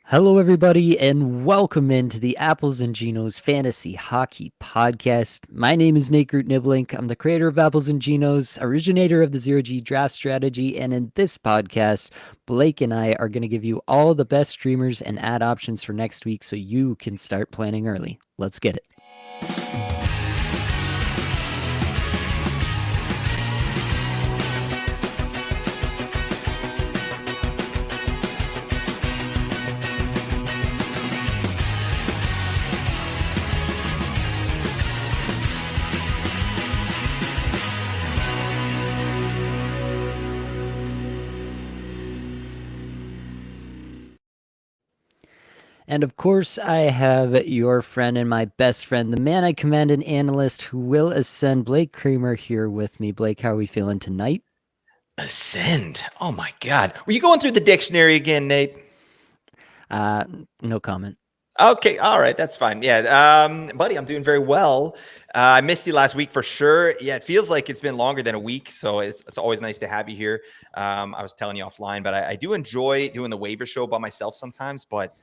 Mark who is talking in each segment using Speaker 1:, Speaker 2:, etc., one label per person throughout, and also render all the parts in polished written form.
Speaker 1: Hello, everybody, and welcome into the Apples and Genos Fantasy Hockey Podcast. My name is Nate Groot Niblink. I'm the creator of Apples and Genos, originator of the Zero G Draft Strategy, and in this podcast, Blake and I are going to give you all the best streamers and ad options for next week so you can start planning early. Let's get it. And of course, I have your friend and my best friend, the man I command, an analyst who will ascend, Blake Kramer, here with me. Blake, how are we feeling tonight?
Speaker 2: Ascend. Oh my God. Were you going through the dictionary again, Nate?
Speaker 1: No comment.
Speaker 2: Okay. All right. That's fine. Yeah. Buddy, I'm doing very well. I missed you last week for sure. Yeah. It feels like it's been longer than a week. So it's always nice to have you here. I was telling you offline, but I do enjoy doing the waiver show by myself sometimes, but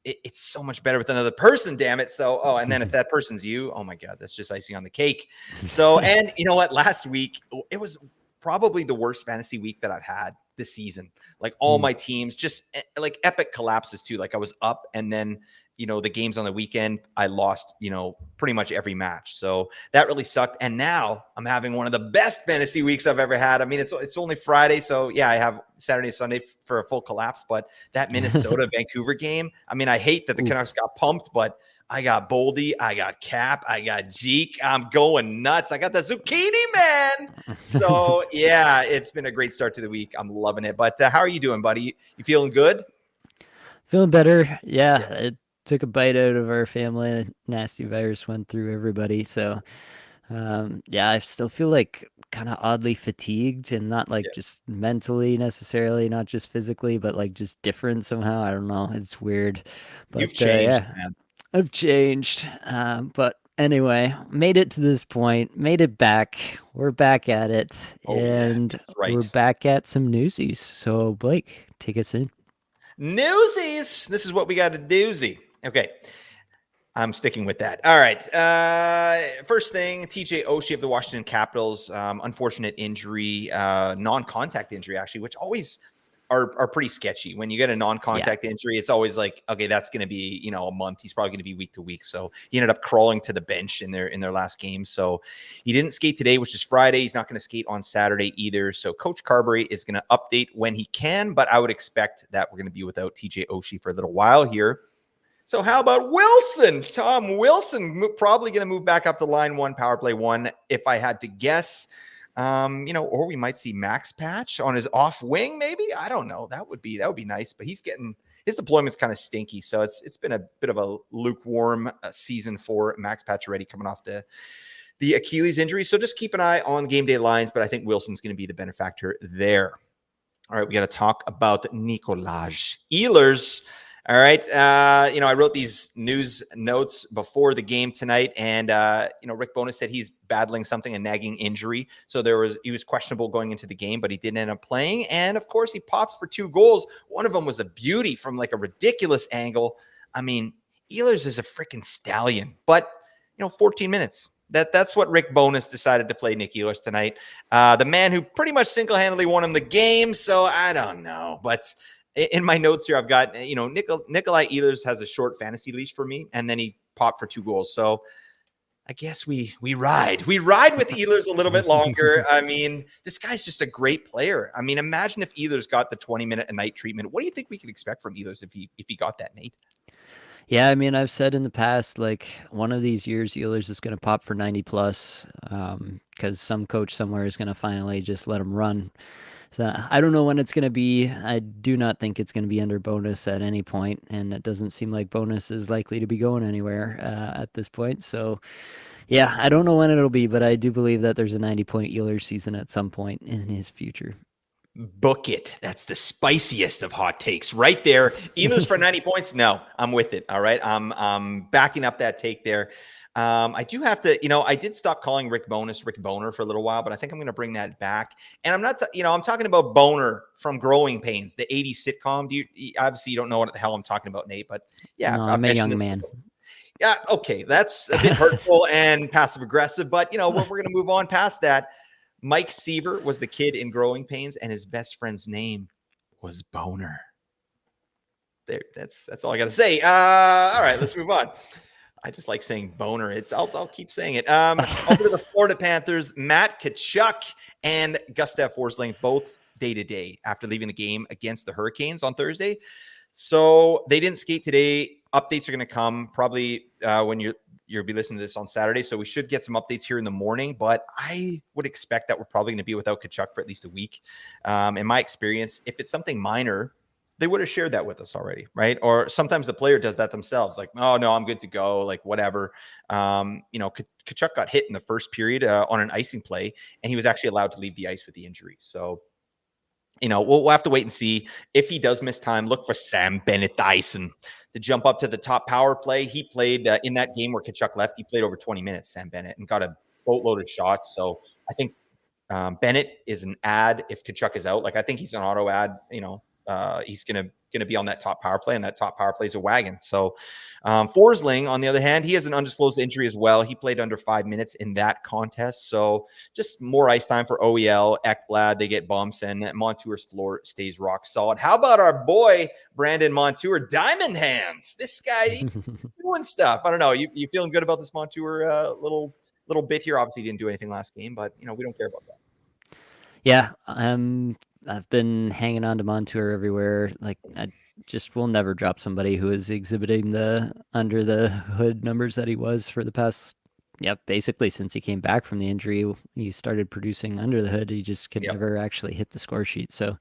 Speaker 2: it's so much better with another person, damn it. So, and then if that person's you, oh my God, that's just icing on the cake. So, and you know what? Last week, it was probably the worst fantasy week that I've had this season. Like all my teams, just like epic collapses too. Like I was up and then, the games on the weekend, I lost, pretty much every match. So that really sucked. And now I'm having one of the best fantasy weeks I've ever had. I mean, it's only Friday. So yeah, I have Saturday, Sunday for a full collapse, but that Minnesota Vancouver game, I mean, I hate that the Canucks got pumped, but I got Boldy, I got Cap, I got Jeek. I'm going nuts. I got the zucchini man. So yeah, it's been a great start to the week. I'm loving it. But how are you doing, buddy? You feeling good?
Speaker 1: Feeling better. Yeah, it took a bite out of our family. A nasty virus went through everybody. So, yeah, I still feel like kind of oddly fatigued and not like
Speaker 2: Yeah.
Speaker 1: just mentally necessarily, not just physically, but like just different somehow. I don't know. It's weird. But
Speaker 2: You've changed,
Speaker 1: yeah,
Speaker 2: man.
Speaker 1: I've changed. But anyway, made it to this point, made it back. We're back at it,
Speaker 2: Oh yeah,
Speaker 1: and
Speaker 2: that's
Speaker 1: we're
Speaker 2: right.
Speaker 1: back at some newsies. So, Blake, take us in.
Speaker 2: Newsies. This is what we got a doozy. Okay. I'm sticking with that. All right. First thing, TJ Oshie of the Washington Capitals, unfortunate injury, non-contact injury, actually, which always are pretty sketchy. When you get a
Speaker 1: Yeah.
Speaker 2: non-contact injury, it's always like, okay, that's going to be, a month. He's probably going to be week to week. So he ended up crawling to the bench in their last game. So he didn't skate today, which is Friday. He's not going to skate on Saturday either. So Coach Carberry is going to update when he can, but I would expect that we're going to be without TJ Oshie for a little while here. So how about Wilson? Tom Wilson probably going to move back up to line one, power play one, if I had to guess. Or we might see Max Patch on his off wing, maybe. I don't know. That would be nice. But his deployment's kind of stinky, so it's been a bit of a lukewarm season for Max Patch already coming off the Achilles injury. So just keep an eye on game day lines. But I think Wilson's going to be the benefactor there. All right, we got to talk about Nikolaj Ehlers. All right. I wrote these news notes before the game tonight, and Rick Bowness said he's battling something, a nagging injury. So he was questionable going into the game, but he didn't end up playing. And of course, he pops for 2 goals. One of them was a beauty from like a ridiculous angle. I mean, Ehlers is a freaking stallion, but 14 minutes. That's what Rick Bowness decided to play Nick Ehlers tonight. The man who pretty much single-handedly won him the game. So I don't know, but in my notes here, I've got, Nikolai Ehlers has a short fantasy leash for me, and then he popped for 2 goals. So I guess we ride with Ehlers a little bit longer. I mean, this guy's just a great player. I mean, imagine if Ehlers got the 20-minute a night treatment. What do you think we could expect from Ehlers if he got that, Nate?
Speaker 1: Yeah, I mean, I've said in the past, like one of these years, Ehlers is going to pop for 90 plus because some coach somewhere is going to finally just let him run. So I don't know when it's going to be. I do not think it's going to be under Bonus at any point, and it doesn't seem like Bonus is likely to be going anywhere at this point. So yeah, I don't know when it'll be, but I do believe that there's a 90-point Ehlers season at some point in his future.
Speaker 2: Book it. That's the spiciest of hot takes right there. Ehlers for 90 points. No, I'm with it. All right. I'm backing up that take there. I do have to, I did stop calling Rick Boner for a little while, but I think I'm going to bring that back. And I'm not, I'm talking about Boner from Growing Pains, the 80s sitcom. Obviously you don't know what the hell I'm talking about, Nate, but yeah,
Speaker 1: No,
Speaker 2: I've
Speaker 1: I'm a
Speaker 2: mentioned
Speaker 1: young
Speaker 2: this
Speaker 1: man.
Speaker 2: before. Yeah, okay, that's a bit hurtful and passive aggressive, but we're going to move on past that. Mike Seaver was the kid in Growing Pains, and his best friend's name was Boner. There, that's all I got to say. All right, let's move on. I just like saying Boner. I'll keep saying it. Over to the Florida Panthers, Matt Tkachuk and Gustav Forsling both day to day after leaving the game against the Hurricanes on Thursday. So they didn't skate today. Updates are going to come probably when you'll be listening to this on Saturday. So we should get some updates here in the morning, but I would expect that we're probably going to be without Tkachuk for at least a week. In my experience, if it's something minor, they would have shared that with us already, right? Or sometimes the player does that themselves, like, oh no, I'm good to go, like whatever. Tkachuk got hit in the first period on an icing play, and he was actually allowed to leave the ice with the injury. So we'll have to wait and see. If he does miss time, look for Sam Bennett Dyson to jump up to the top power play. He played in that game where Tkachuk left. He played over 20 minutes, Sam Bennett, and got a boatload of shots. So I think Bennett is an ad if Tkachuk is out. Like I think he's an auto ad. He's gonna be on that top power play, and that top power play is a wagon. So Forsling, on the other hand, he has an undisclosed injury as well. He played under 5 minutes in that contest. So just more ice time for OEL, Ekblad. They get bumps, and Montour's floor stays rock solid. How about our boy Brandon Montour, Diamond Hands? This guy doing stuff. I don't know. You feeling good about this Montour little bit here? Obviously, he didn't do anything last game, but we don't care about that.
Speaker 1: Yeah, I've been hanging on to Montour everywhere. Like I just will never drop somebody who is exhibiting the under the hood numbers that he was for the past. Yep, basically since he came back from the injury, he started producing under the hood. He just could
Speaker 2: Yep.
Speaker 1: never actually hit the score sheet. So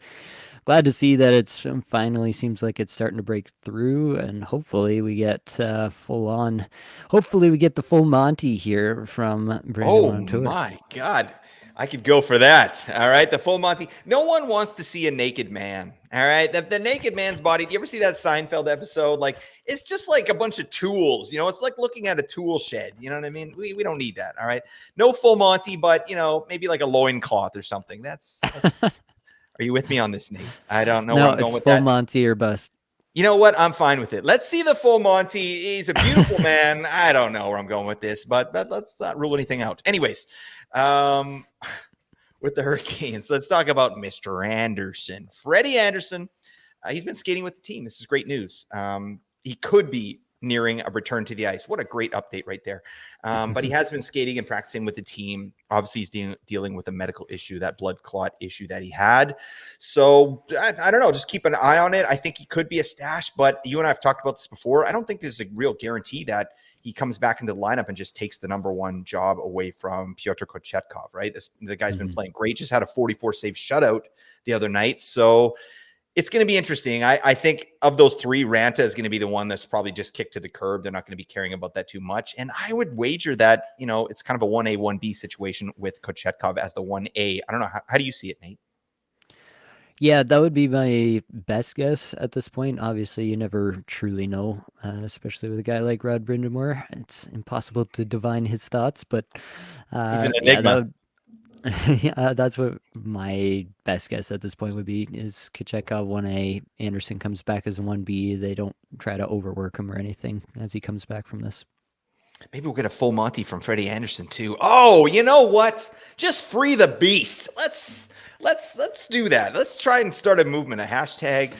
Speaker 1: glad to see that it's finally seems like it's starting to break through, and hopefully we get full on. Hopefully we get the full Monty here from Brandon
Speaker 2: Oh
Speaker 1: Montour.
Speaker 2: my God. I could go for that. All right. The full Monty. No one wants to see a naked man. All right. The naked man's body. Do you ever see that Seinfeld episode? Like, it's just like a bunch of tools. It's like looking at a tool shed. You know what I mean? We don't need that. All right. No full Monty, but, maybe like a loincloth or something. That's, are you with me on this, Nate? I don't know where
Speaker 1: No,
Speaker 2: I'm going
Speaker 1: it's
Speaker 2: with
Speaker 1: full
Speaker 2: that.
Speaker 1: Monty or bust.
Speaker 2: You know what? I'm fine with it. Let's see the full Monty. He's a beautiful man. I don't know where I'm going with this, but let's not rule anything out. Anyways, with the Hurricanes, let's talk about Mr. Anderson. Freddie Anderson, he's been skating with the team. This is great news. He could be nearing a return to the ice. What a great update right there. But he has been skating and practicing with the team. Obviously, he's dealing with a medical issue, that blood clot issue that he had. So I don't know. Just keep an eye on it. I think he could be a stash, but you and I have talked about this before. I don't think there's a real guarantee that he comes back into the lineup and just takes the number one job away from Pyotr Kochetkov, right? The guy's been playing great. Just had a 44 save shutout the other night. So it's going to be interesting. I think of those three, Ranta is going to be the one that's probably just kicked to the curb. They're not going to be caring about that too much. And I would wager that, it's kind of a 1A, 1B situation with Kochetkov as the 1A. I don't know. How do you see it, Nate?
Speaker 1: Yeah, that would be my best guess at this point. Obviously, you never truly know, especially with a guy like Rod Brindamore. It's impossible to divine his thoughts, but
Speaker 2: He's an
Speaker 1: yeah,
Speaker 2: enigma.
Speaker 1: yeah, that's what my best guess at this point would be is Kachekov 1A, Anderson comes back as a 1B. They don't try to overwork him or anything as he comes back from this.
Speaker 2: Maybe we'll get a full Monty from Freddie Anderson too. Oh, you know what? Just free the beast. Let's do that. Let's try and start a movement, a hashtag.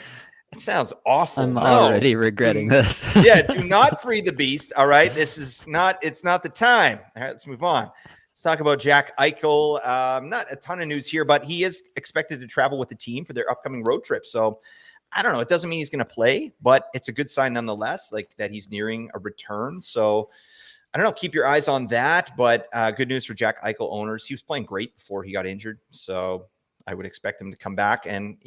Speaker 2: It sounds awful.
Speaker 1: I'm
Speaker 2: No.
Speaker 1: already regretting this.
Speaker 2: Do not free the beast. All right. It's not the time. All right, let's move on. Let's talk about Jack Eichel. Not a ton of news here, but he is expected to travel with the team for their upcoming road trip. So I don't know. It doesn't mean he's going to play, but it's a good sign nonetheless, like that he's nearing a return. So I don't know. Keep your eyes on that. But good news for Jack Eichel owners. He was playing great before he got injured. So I would expect him to come back and,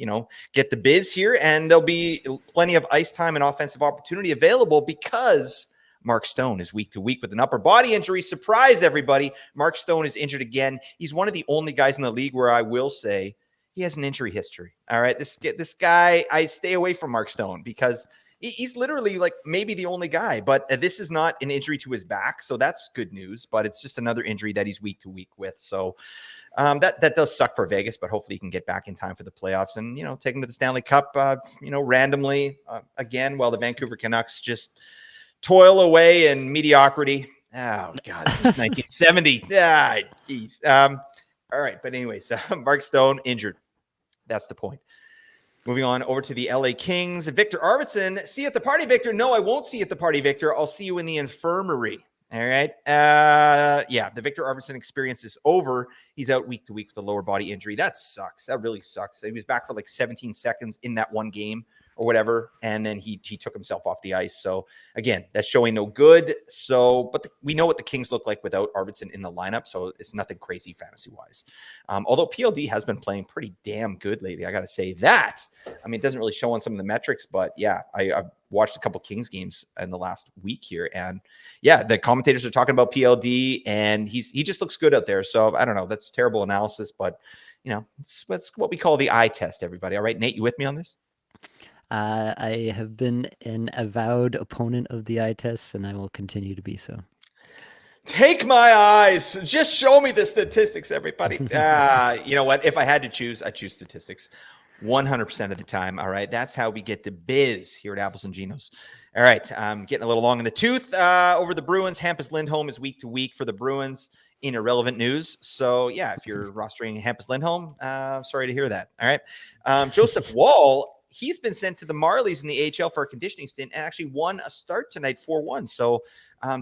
Speaker 2: get the biz here. And there'll be plenty of ice time and offensive opportunity available because Mark Stone is week to week with an upper body injury. Surprise, everybody. Mark Stone is injured again. He's one of the only guys in the league where I will say he has an injury history. All right, this guy, I stay away from Mark Stone because he's literally like maybe the only guy. But this is not an injury to his back, so that's good news. But it's just another injury that he's week to week with. So that does suck for Vegas, but hopefully he can get back in time for the playoffs and take him to the Stanley Cup. Randomly again, while the Vancouver Canucks just toil away in mediocrity. Oh God, since 1970. Geez. All right, but anyways, Mark Stone injured. That's the point. Moving on over to the LA Kings. Victor Arvidsson. See you at the party, Victor. No, I won't see you at the party, Victor. I'll see you in the infirmary. All right. The Victor Arvidsson experience is over. He's out week to week with a lower body injury. That sucks. That really sucks. He was back for like 17 seconds in that one game or whatever, and then he took himself off the ice. So again, that's showing no good. So, but we know what the Kings look like without Arvidsson in the lineup, so it's nothing crazy fantasy wise. Although PLD has been playing pretty damn good lately, I got to say that. I mean, it doesn't really show on some of the metrics, but yeah, I've watched a couple Kings games in the last week here, and yeah, the commentators are talking about PLD, and he just looks good out there. So I don't know, that's terrible analysis, but it's what we call the eye test. Everybody, all right, Nate, you with me on this?
Speaker 1: I have been an avowed opponent of the eye tests, and I will continue to be so.
Speaker 2: Take my eyes. Just show me the statistics, everybody. You know what? If I had to choose, I'd choose statistics 100% of the time. All right. That's how we get the biz here at Apples and Ginos. All right. I'm getting a little long in the tooth over the Bruins. Hampus Lindholm is week to week for the Bruins in irrelevant news. So, yeah, if you're rostering Hampus Lindholm, sorry to hear that. All right. Joseph Wall. He's been sent to the Marlies in the AHL for a conditioning stint and actually won a start tonight 4-1. So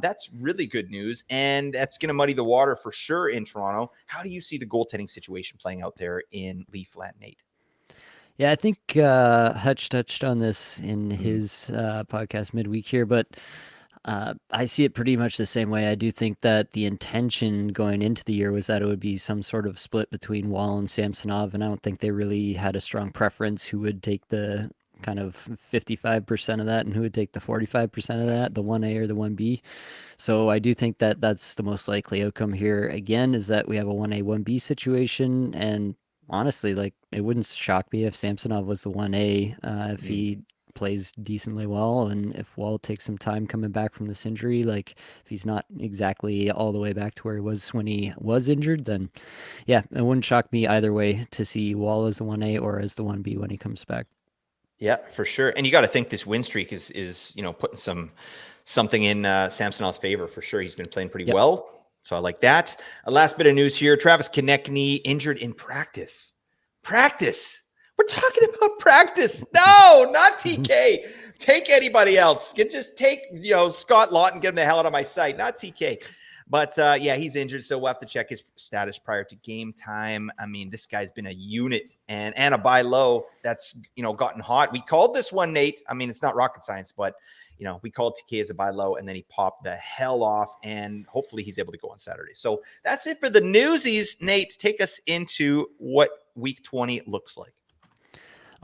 Speaker 2: that's really good news. And that's going to muddy the water for sure in Toronto. How do you see the goaltending situation playing out there in Leafland, Nate?
Speaker 1: Yeah, I think Hutch touched on this in his podcast midweek here, but I see it pretty much the same way. I do think that the intention going into the year was that it would be some sort of split between Wall and Samsonov, and I don't think they really had a strong preference who would take the kind of 55% of that and who would take the 45% of that, the 1A or the 1B. So I do think that that's the most likely outcome here again, is that we have a 1A, 1B situation, and honestly, like, it wouldn't shock me if Samsonov was the 1A if he plays decently well, and if Wall takes some time coming back from this injury, like if he's not exactly all the way back to where he was when he was injured, then yeah, it wouldn't shock me either way to see Wall as the 1A or as the 1B when he comes back.
Speaker 2: Yeah, for sure. And you got to think this win streak is putting something in Samsonov's favor for sure. He's been playing pretty well. So I like that. A last bit of news here. Travis Konechny injured in practice. Practice. We're talking about practice. No, not TK. Take anybody else. Just take, Scott Lawton, get him the hell out of my sight. Not TK. But he's injured, so we'll have to check his status prior to game time. I mean, this guy's been a unit, and a buy low that's gotten hot. We called this one, Nate. I mean, it's not rocket science, but we called TK as a buy low, and then he popped the hell off, and hopefully he's able to go on Saturday. So that's it for the newsies. Nate, take us into what week 20 looks like.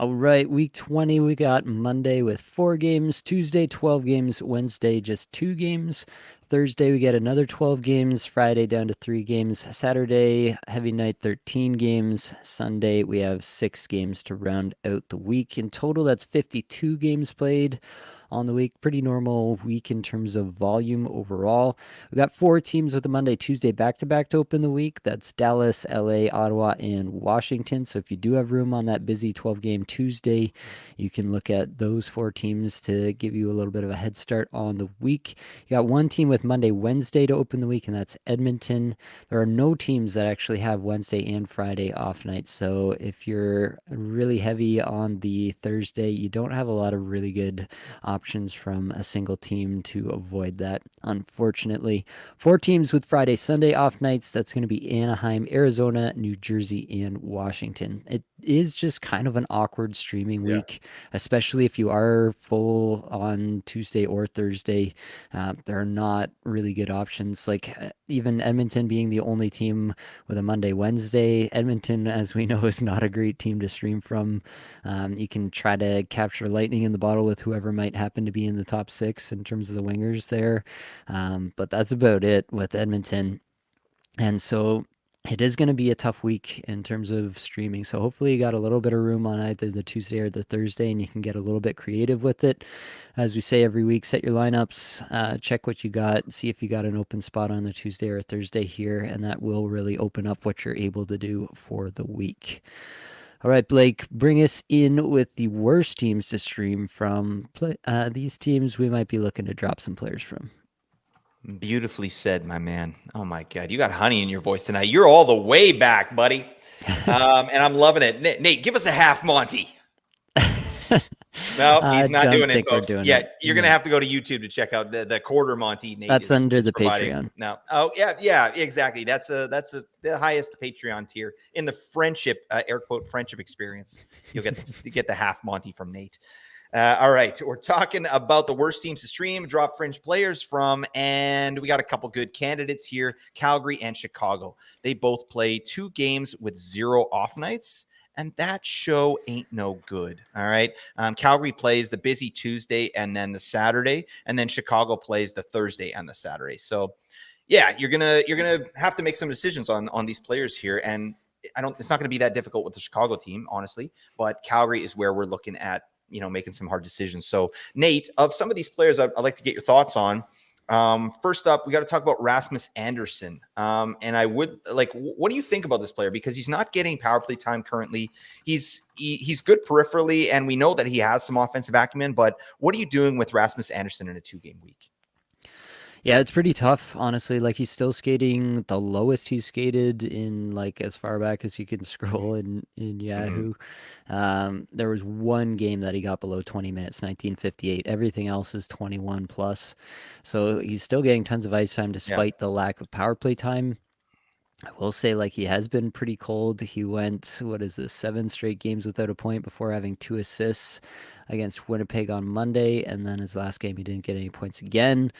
Speaker 1: All right, week 20, we got Monday with 4 games, Tuesday 12 games, Wednesday just 2 games, Thursday we get another 12 games, Friday down to 3 games, Saturday heavy night 13 games, Sunday we have 6 games to round out the week. In total, that's 52 games played on the week. Pretty normal week in terms of volume overall. We got 4 teams with a Monday, Tuesday back-to-back to open the week. That's Dallas, LA, Ottawa, and Washington. So if you do have room on that busy 12-game Tuesday, you can look at those 4 teams to give you a little bit of a head start on the week. You got 1 team with Monday, Wednesday to open the week, and that's Edmonton. There are no teams that actually have Wednesday and Friday off nights. So if you're really heavy on the Thursday, you don't have a lot of really good options from a single team to avoid that, unfortunately. 4 teams with Friday, Sunday off nights. That's going to be Anaheim, Arizona, New Jersey, and Washington. It is just kind of an awkward streaming week, especially if you are full on Tuesday or Thursday. There are not really good options. Like even Edmonton being the only team with a Monday, Wednesday. Edmonton, as we know, is not a great team to stream from. You can try to capture lightning in the bottle with whoever might happen to be in the top 6 in terms of the wingers there. But that's about it with Edmonton. And so It is going to be a tough week in terms of streaming. So hopefully you got a little bit of room on either the Tuesday or the Thursday, and you can get a little bit creative with it. As we say every week, set your lineups, check what you got, see if you got an open spot on the Tuesday or Thursday here, and that will really open up what you're able to do for the week. All right, Blake, bring us in with the worst teams to stream from. These teams we might be looking to drop some players from.
Speaker 2: Beautifully said, my man. Oh my God, you got honey in your voice tonight. You're all the way back, buddy. And I'm loving it. Nate, give us a half Monty. No,
Speaker 1: I
Speaker 2: he's not
Speaker 1: don't
Speaker 2: doing it,
Speaker 1: think we're
Speaker 2: folks.
Speaker 1: doing
Speaker 2: Yeah,
Speaker 1: it.
Speaker 2: you're gonna
Speaker 1: No,
Speaker 2: have to go to YouTube to check out the quarter Monty Nate
Speaker 1: that's under
Speaker 2: is
Speaker 1: the
Speaker 2: providing
Speaker 1: Patreon.
Speaker 2: now. Oh yeah, exactly. That's the highest Patreon tier in the friendship air quote friendship experience. You'll get the half Monty from Nate. All right, we're talking about the worst teams to stream, drop fringe players from, and we got a couple good candidates here: Calgary and Chicago. They both play 2 games with 0 off nights, and that show ain't no good. All right, Calgary plays the busy Tuesday and then the Saturday, and then Chicago plays the Thursday and the Saturday. So, yeah, you're gonna have to make some decisions on these players here, and it's not going to be that difficult with the Chicago team, honestly. But Calgary is where we're looking at making some hard decisions. So, Nate, of some of these players, I'd like to get your thoughts on. First up, we got to talk about Rasmus Anderson. And I would what do you think about this player? Because he's not getting power play time currently. He's good peripherally, and we know that he has some offensive acumen. But what are you doing with Rasmus Anderson in a 2-game week?
Speaker 1: Yeah, it's pretty tough, honestly. Like he's still skating the lowest he's skated in like as far back as you can scroll in
Speaker 2: Mm-hmm.
Speaker 1: Yahoo. There was one game that he got below 20 minutes, 1958. Everything else is 21 plus. So he's still getting tons of ice time
Speaker 2: Yeah.
Speaker 1: despite the lack of power play time. I will say, like, he has been pretty cold. He went, what is this, 7 straight games without a point before having 2 assists against Winnipeg on Monday. And then his last game, he didn't get any points again.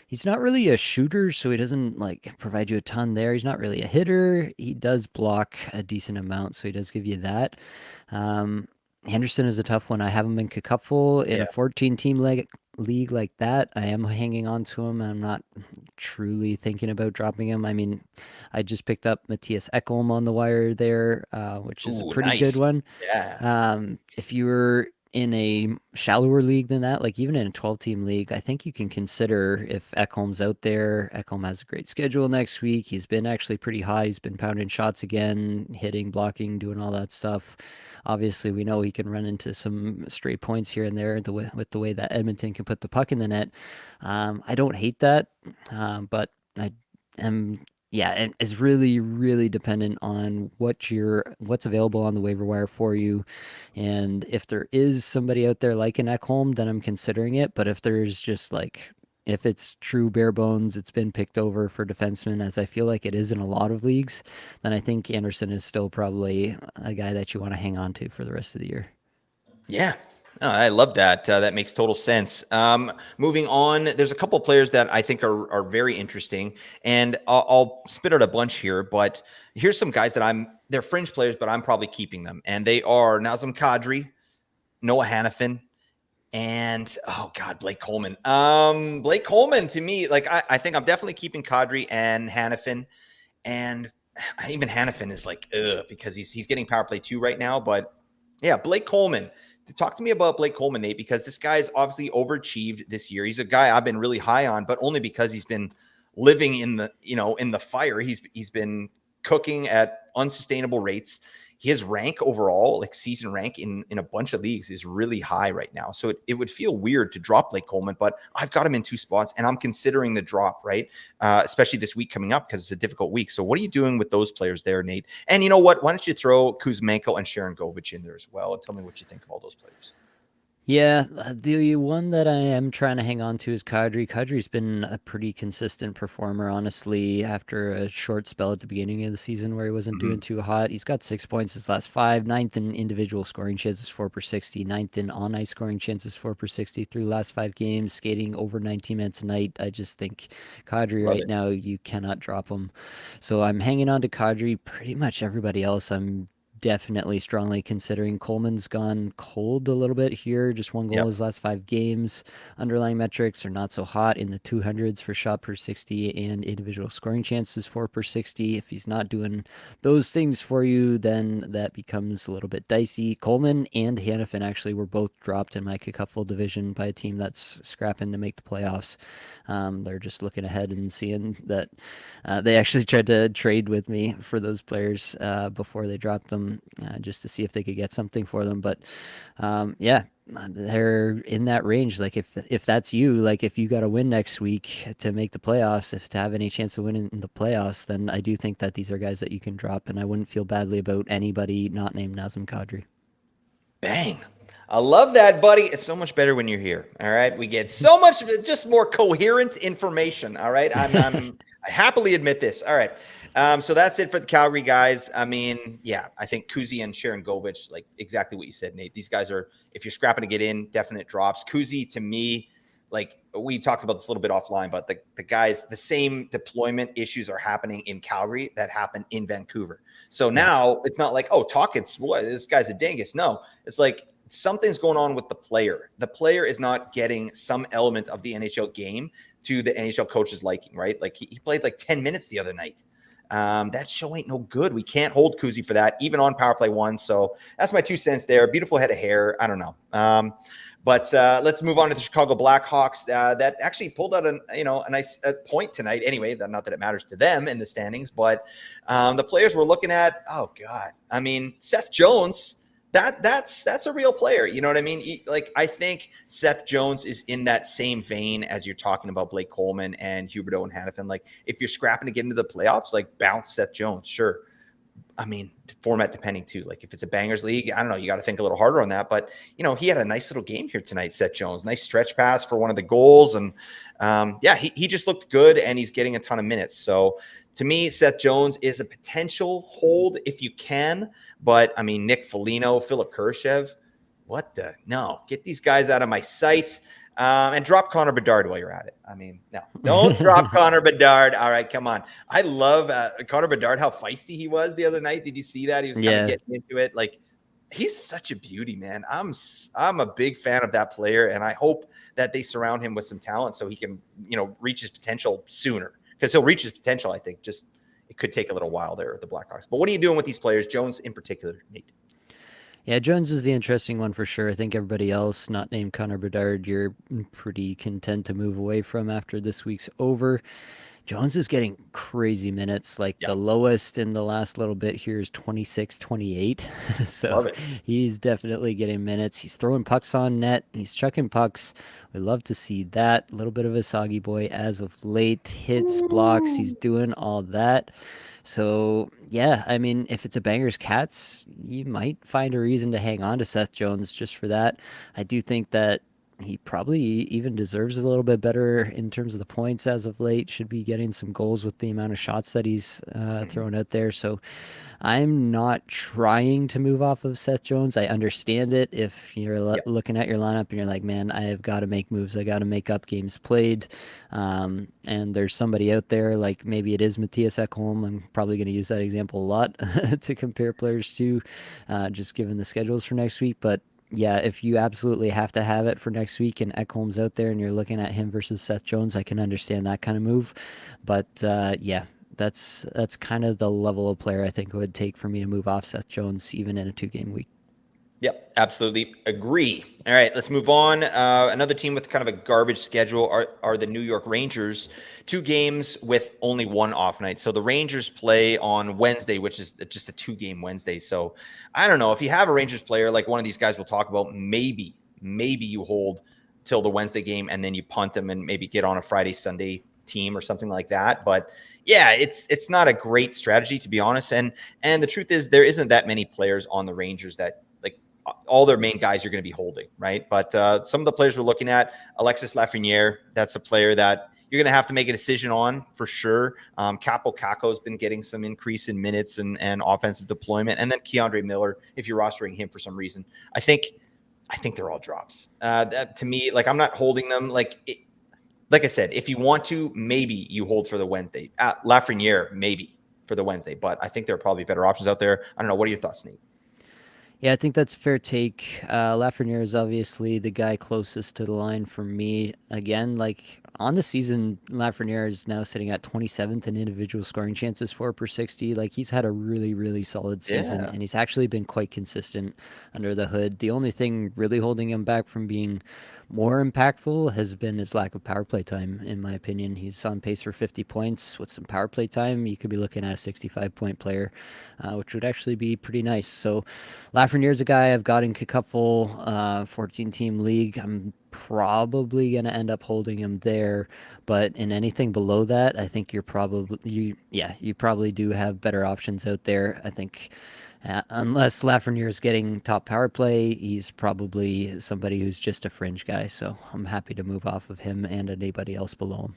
Speaker 1: He's not really a shooter, so he doesn't like provide you a ton there. He's not really a hitter. He does block a decent amount, so he does give you that. Um, Henderson is a tough one. I have him in Cupful in a
Speaker 2: Yeah.
Speaker 1: 14-team league like that. I am hanging on to him. I'm not truly thinking about dropping him. I mean, I just picked up Matthias Ekholm on the wire there, which is a
Speaker 2: Ooh,
Speaker 1: pretty good
Speaker 2: nice.
Speaker 1: one.
Speaker 2: Yeah.
Speaker 1: If you were in a shallower league than that, like even in a 12-team league, I think you can consider if Ekholm's out there. Ekholm has a great schedule next week. He's been actually pretty high. He's been pounding shots again, hitting, blocking, doing all that stuff. Obviously, we know he can run into some stray points here and there with the way that Edmonton can put the puck in the net. I don't hate that, but I am yeah, and it's really, really dependent on what's available on the waiver wire for you. And if there is somebody out there like an Ekholm, then I'm considering it. But if there's just like if it's true bare bones, it's been picked over for defensemen, as I feel like it is in a lot of leagues, then I think Anderson is still probably a guy that you want to hang on to for the rest of the year.
Speaker 2: Yeah. Oh, I love that. That makes total sense. Moving on, there's a couple of players that I think are very interesting, and I'll spit out a bunch here. But here's some guys that they're fringe players, but I'm probably keeping them, and they are Nazem Kadri, Noah Hannafin, and oh God, Blake Coleman. Blake Coleman to me, like I think I'm definitely keeping Kadri and Hannafin, and even Hannafin is like because he's getting power play 2 right now, but yeah, Blake Coleman. Talk to me about Blake Coleman, Nate, because this guy's obviously overachieved this year. He's a guy I've been really high on, but only because he's been living in the fire. He's been cooking at unsustainable rates. His rank overall, like season rank in a bunch of leagues, is really high right now. So it would feel weird to drop Blake Coleman, but I've got him in 2 spots, and I'm considering the drop, right? Especially this week coming up because it's a difficult week. So what are you doing with those players there, Nate? And you know what? Why don't you throw Kuzmenko and Sharon Govich in there as well, and tell me what you think of all those players?
Speaker 1: Yeah, the one that I am trying to hang on to is Kadri. Kadri's been a pretty consistent performer, honestly, after a short spell at the beginning of the season where he wasn't
Speaker 2: Mm-hmm.
Speaker 1: doing too hot. He's got 6 points his last 5, ninth in individual scoring chances, 4 per 60, ninth in on ice scoring chances, 4 per 60 through the last 5 games, skating over 19 minutes a night. I just think Kadri
Speaker 2: Love
Speaker 1: right
Speaker 2: it.
Speaker 1: now, you cannot drop him. So I'm hanging on to Kadri. Pretty much everybody else, I'm definitely strongly considering. Coleman's gone cold a little bit here, just one goal
Speaker 2: Yep.
Speaker 1: his last 5 games. Underlying metrics are not so hot in the 200s for shot per 60 and individual scoring chances for per 60. If he's not doing those things for you, then that becomes a little bit dicey. Coleman and Hannafin actually were both dropped in my kick-up-full division by a team that's scrapping to make the playoffs. They're just looking ahead and seeing that they actually tried to trade with me for those players before they dropped them, just to see if they could get something for them. But yeah, they're in that range. Like if that's you, like if you got to win next week to make the playoffs, if to have any chance of winning in the playoffs, then I do think that these are guys that you can drop, and I wouldn't feel badly about anybody not named Nazem Kadri.
Speaker 2: Bang. I love that, buddy. It's so much better when you're here. All right. We get so much just more coherent information. All right. I happily admit this. All right. So that's it for the Calgary guys. I mean, yeah, I think Kuzi and Sharon Govich, like exactly what you said, Nate. These guys are, if you're scrapping to get in, definite drops. Kuzi, to me, like we talked about this a little bit offline, but the guys, the same deployment issues are happening in Calgary that happened in Vancouver. So
Speaker 1: Yeah.
Speaker 2: now it's not like, oh, Talkett's, what, this guy's a dingus. No, it's like something's going on with the player. The player is not getting some element of the NHL game to the NHL coach's liking, right? Like he played like 10 minutes the other night. That show ain't no good. We can't hold Kuzi for that, even on power play one. So that's my 2 cents there. Beautiful head of hair. I don't know. But let's move on to the Chicago Blackhawks that actually pulled out a nice point tonight. Anyway, not that it matters to them in the standings, but the players we're looking at. Oh God, I mean Seth Jones. That's a real player. You know what I mean? I think Seth Jones is in that same vein as you're talking about Blake Coleman and Huberdeau and Hannafin. Like if you're scrapping to get into the playoffs, like bounce Seth Jones, sure. I mean, format depending too. Like if it's a bangers league, I don't know. You got to think a little harder on that. But he had a nice little game here tonight. Seth Jones, nice stretch pass for one of the goals, and yeah, he just looked good, and he's getting a ton of minutes. So to me, Seth Jones is a potential hold if you can. But I mean, Nick Foligno, Philip Kurashev, what the no? Get these guys out of my sight. And drop Connor Bedard while you're at it. I mean, no, don't drop Connor Bedard. All right, come on. I love Connor Bedard, how feisty he was the other night. Did you see that? He was kind of
Speaker 1: Yeah.
Speaker 2: getting into it. Like, he's such a beauty, man. I'm a big fan of that player, and I hope that they surround him with some talent so he can, reach his potential sooner. Because he'll reach his potential, I think. Just it could take a little while there at the Blackhawks. But what are you doing with these players, Jones in particular, Nate?
Speaker 1: Yeah, Jones is the interesting one for sure. I think everybody else, not named Connor Bedard, you're pretty content to move away from after this week's over. Jones is getting crazy minutes. Like
Speaker 2: Yeah,
Speaker 1: the lowest in the last little bit here is 26, 28. So
Speaker 2: love it.
Speaker 1: he's definitely getting minutes. He's throwing pucks on net. He's chucking pucks. We love to see that. A little bit of a soggy boy as of late. Hits, blocks. He's doing all that. So yeah, I mean, if it's a bangers Cats, you might find a reason to hang on to Seth Jones just for that. I do think that he probably even deserves a little bit better in terms of the points as of late. Should be getting some goals with the amount of shots that he's throwing out there. So I'm not trying to move off of Seth Jones. I understand it if you're
Speaker 2: Yeah.
Speaker 1: looking at your lineup and you're like, man, I have got to make moves. I got to make up games played. And there's somebody out there, like maybe it is Matthias Ekholm. I'm probably going to use that example a lot to compare players to, just given the schedules for next week. But yeah, if you absolutely have to have it for next week and Ekholm's out there and you're looking at him versus Seth Jones, I can understand that kind of move. But yeah, that's kind of the level of player I think it would take for me to move off Seth Jones even in a 2-game week.
Speaker 2: Yep, absolutely agree. All right, let's move on. Another team with kind of a garbage schedule are the New York Rangers. 2 games with only one off night. So the Rangers play on Wednesday, which is just a 2-game Wednesday. So I don't know if you have a Rangers player like one of these guys we'll talk about. Maybe you hold till the Wednesday game and then you punt them and maybe get on a Friday Sunday team or something like that. But yeah, it's not a great strategy to be honest. And the truth is there isn't that many players on the Rangers that all their main guys you're going to be holding, right? But some of the players we're looking at, Alexis Lafreniere, that's a player that you're going to have to make a decision on for sure. Capo Caco's been getting some increase in minutes and offensive deployment. And then Keandre Miller, if you're rostering him for some reason. I think they're all drops. That, to me, like I'm not holding them. Like I said, if you want to, maybe you hold for the Wednesday. Lafreniere, maybe for the Wednesday. But I think there are probably better options out there. I don't know. What are your thoughts, Nate?
Speaker 1: Yeah, I think that's a fair take. Lafreniere is obviously the guy closest to the line for me. Again, like on the season, Lafreniere is now sitting at 27th in individual scoring chances for per 60. Like he's had a really, really solid season,
Speaker 2: Yeah.
Speaker 1: and he's actually been quite consistent under the hood. The only thing really holding him back from being more impactful has been his lack of power play time, in my opinion. He's on pace for 50 points. With some power play time, you could be looking at a 65-point player, which would actually be pretty nice. So Lafreniere's a guy I've got in Kickupful, 14-team league. I'm probably going to end up holding him there, but in anything below that, I think you probably do have better options out there. I think unless Lafreniere is getting top power play, he's probably somebody who's just a fringe guy. So I'm happy to move off of him and anybody else below him.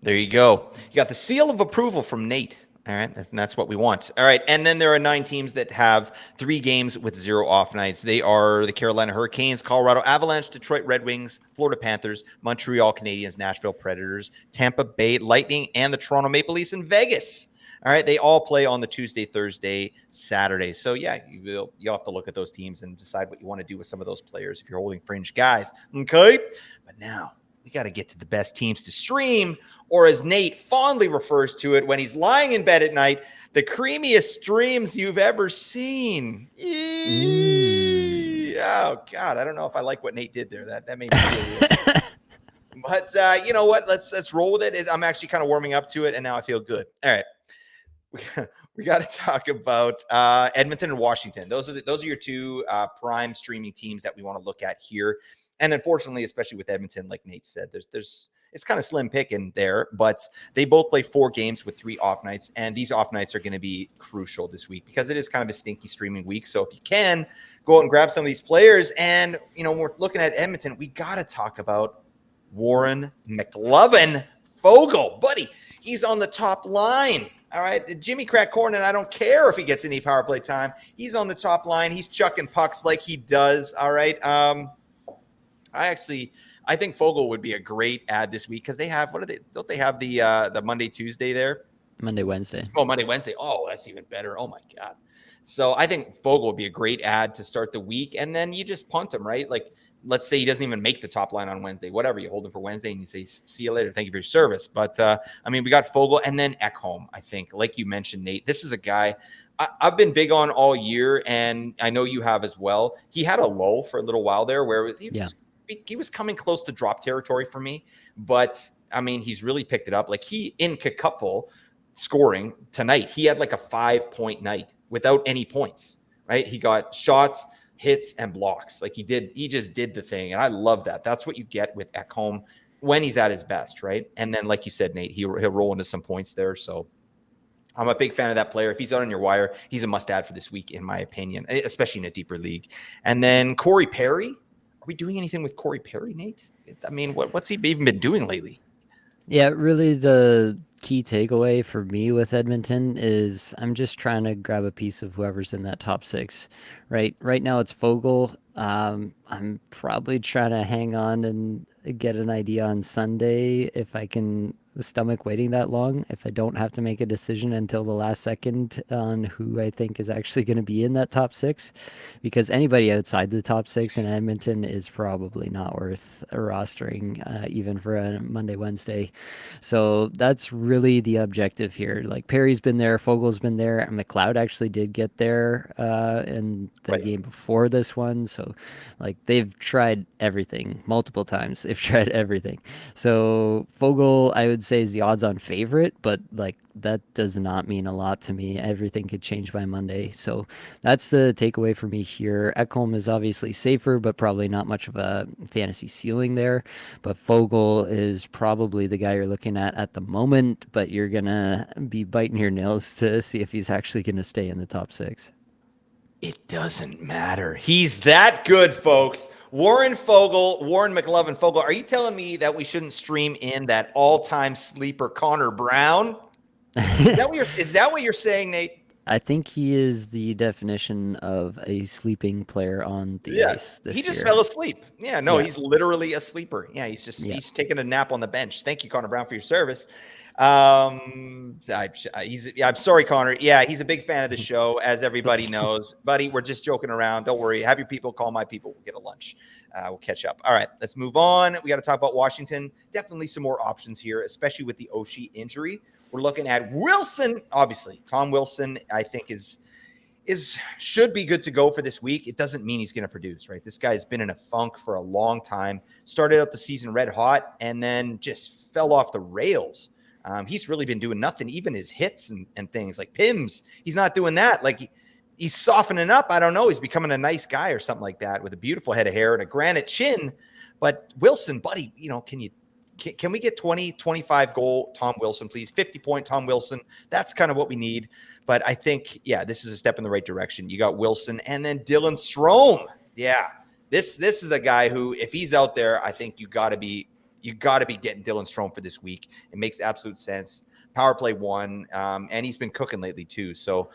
Speaker 2: There you go. You got the seal of approval from Nate. All right. That's what we want. All right. And then there are 9 teams that have 3 games with 0 off nights. They are the Carolina Hurricanes, Colorado Avalanche, Detroit Red Wings, Florida Panthers, Montreal Canadiens, Nashville Predators, Tampa Bay Lightning, and the Toronto Maple Leafs in Vegas. All right. They all play on the Tuesday, Thursday, Saturday. So, yeah, you'll have to look at those teams and decide what you want to do with some of those players if you're holding fringe guys. Okay. But now we got to get to the best teams to stream, or as Nate fondly refers to it when he's lying in bed at night, the creamiest streams you've ever seen.
Speaker 1: Mm.
Speaker 2: Oh, God. I don't know if I like what Nate did there. That made me feel weird. But you know what? Let's roll with it. I'm actually kind of warming up to it, and now I feel good. All right. We got to talk about Edmonton and Washington. Those are your 2 prime streaming teams that we want to look at here. And unfortunately, especially with Edmonton, like Nate said, there's it's kind of slim picking there, but they both play 4 games with 3 off nights, and these off nights are going to be crucial this week because it is kind of a stinky streaming week. So if you can go out and grab some of these players, and we're looking at Edmonton, we got to talk about Warren McLovin Fogle, buddy. He's on the top line. All right. Jimmy Crack Corn, and I don't care if he gets any power play time. He's on the top line. He's chucking pucks like he does. All right. I think Fogle would be a great ad this week because don't they have the Monday, Tuesday there?
Speaker 1: Monday, Wednesday.
Speaker 2: Oh, Monday, Wednesday. Oh, that's even better. Oh my God. So I think Fogle would be a great ad to start the week. And then you just punt him, right? Like, let's say he doesn't even make the top line on Wednesday, whatever. You hold him for Wednesday and you say, see you later. Thank you for your service. But we got Fogle and then Ekholm, I think. Like you mentioned, Nate, this is a guy I've been big on all year, and I know you have as well. He had a lull for a little while there where he was coming close to drop territory for me. But, he's really picked it up. Like he, in Cupful scoring tonight, he had like a 5-point night without any points, right? He got shots, hits, and blocks. Like he just did the thing. And I love that. That's what you get with Ekholm when he's at his best, right? And then, like you said, Nate, he'll roll into some points there. So I'm a big fan of that player. If he's out on your wire, he's a must-add for this week, in my opinion, especially in a deeper league. And then Corey Perry. Are we doing anything with Corey Perry, Nate? What's he even been doing lately?
Speaker 1: Yeah, really the key takeaway for me with Edmonton is I'm just trying to grab a piece of whoever's in that top 6. Right now it's Fogle. I'm probably trying to hang on and get an idea on Sunday if I can stomach waiting that long, if I don't have to make a decision until the last second on who I think is actually going to be in that top 6, because anybody outside the top 6 in Edmonton is probably not worth rostering, even for a Monday, Wednesday. So that's really the objective here. Like Perry's been there, Fogle's been there, and McLeod actually did get there in the
Speaker 2: Right.
Speaker 1: game before this one. So like they've tried everything multiple times. They've tried everything. So Fogle, I would say, is the odds-on favorite, but like that does not mean a lot to me. Everything could change by Monday. So that's the takeaway for me here. Ekholm is obviously safer, but probably not much of a fantasy ceiling there. But Fogle is probably the guy you're looking at the moment, but you're going to be biting your nails to see if he's actually going to stay in the top 6.
Speaker 2: It doesn't matter. He's that good, folks. Warren McLovin Fogle. Are you telling me that we shouldn't stream in that all-time sleeper Connor Brown? Is that what you're saying, Nate?
Speaker 1: I think he is the definition of a sleeping player on the
Speaker 2: Yeah.
Speaker 1: ice
Speaker 2: He
Speaker 1: this
Speaker 2: just
Speaker 1: year.
Speaker 2: fell asleep. Yeah, no,
Speaker 1: Yeah.
Speaker 2: he's literally a sleeper. Yeah,
Speaker 1: Yeah.
Speaker 2: he's taking a nap on the bench. Thank you, Connor Brown, for your service. I'm sorry, Connor. Yeah, he's a big fan of the show, as everybody knows. Buddy, we're just joking around. Don't worry. Have your people call my people. We'll get a lunch. We'll catch up. All right, let's move on. We got to talk about Washington. Definitely some more options here, especially with the Oshie injury. We're looking at Wilson. Obviously, Tom Wilson, I think, should be good to go for this week. It doesn't mean he's going to produce, right? This guy's been in a funk for a long time. Started out the season red hot and then just fell off the rails. He's really been doing nothing, even his hits and things like Pims. He's not doing that. Like he's softening up. I don't know. He's becoming a nice guy or something like that with a beautiful head of hair and a granite chin. But Wilson, buddy, can we get 20, 25 goal Tom Wilson, please? 50-point Tom Wilson. That's kind of what we need. But I think, yeah, this is a step in the right direction. You got Wilson and then Dylan Strome. Yeah, this is a guy who, if he's out there, I think you got to be getting Dylan Strome for this week. It makes absolute sense. Power play one, and he's been cooking lately too. So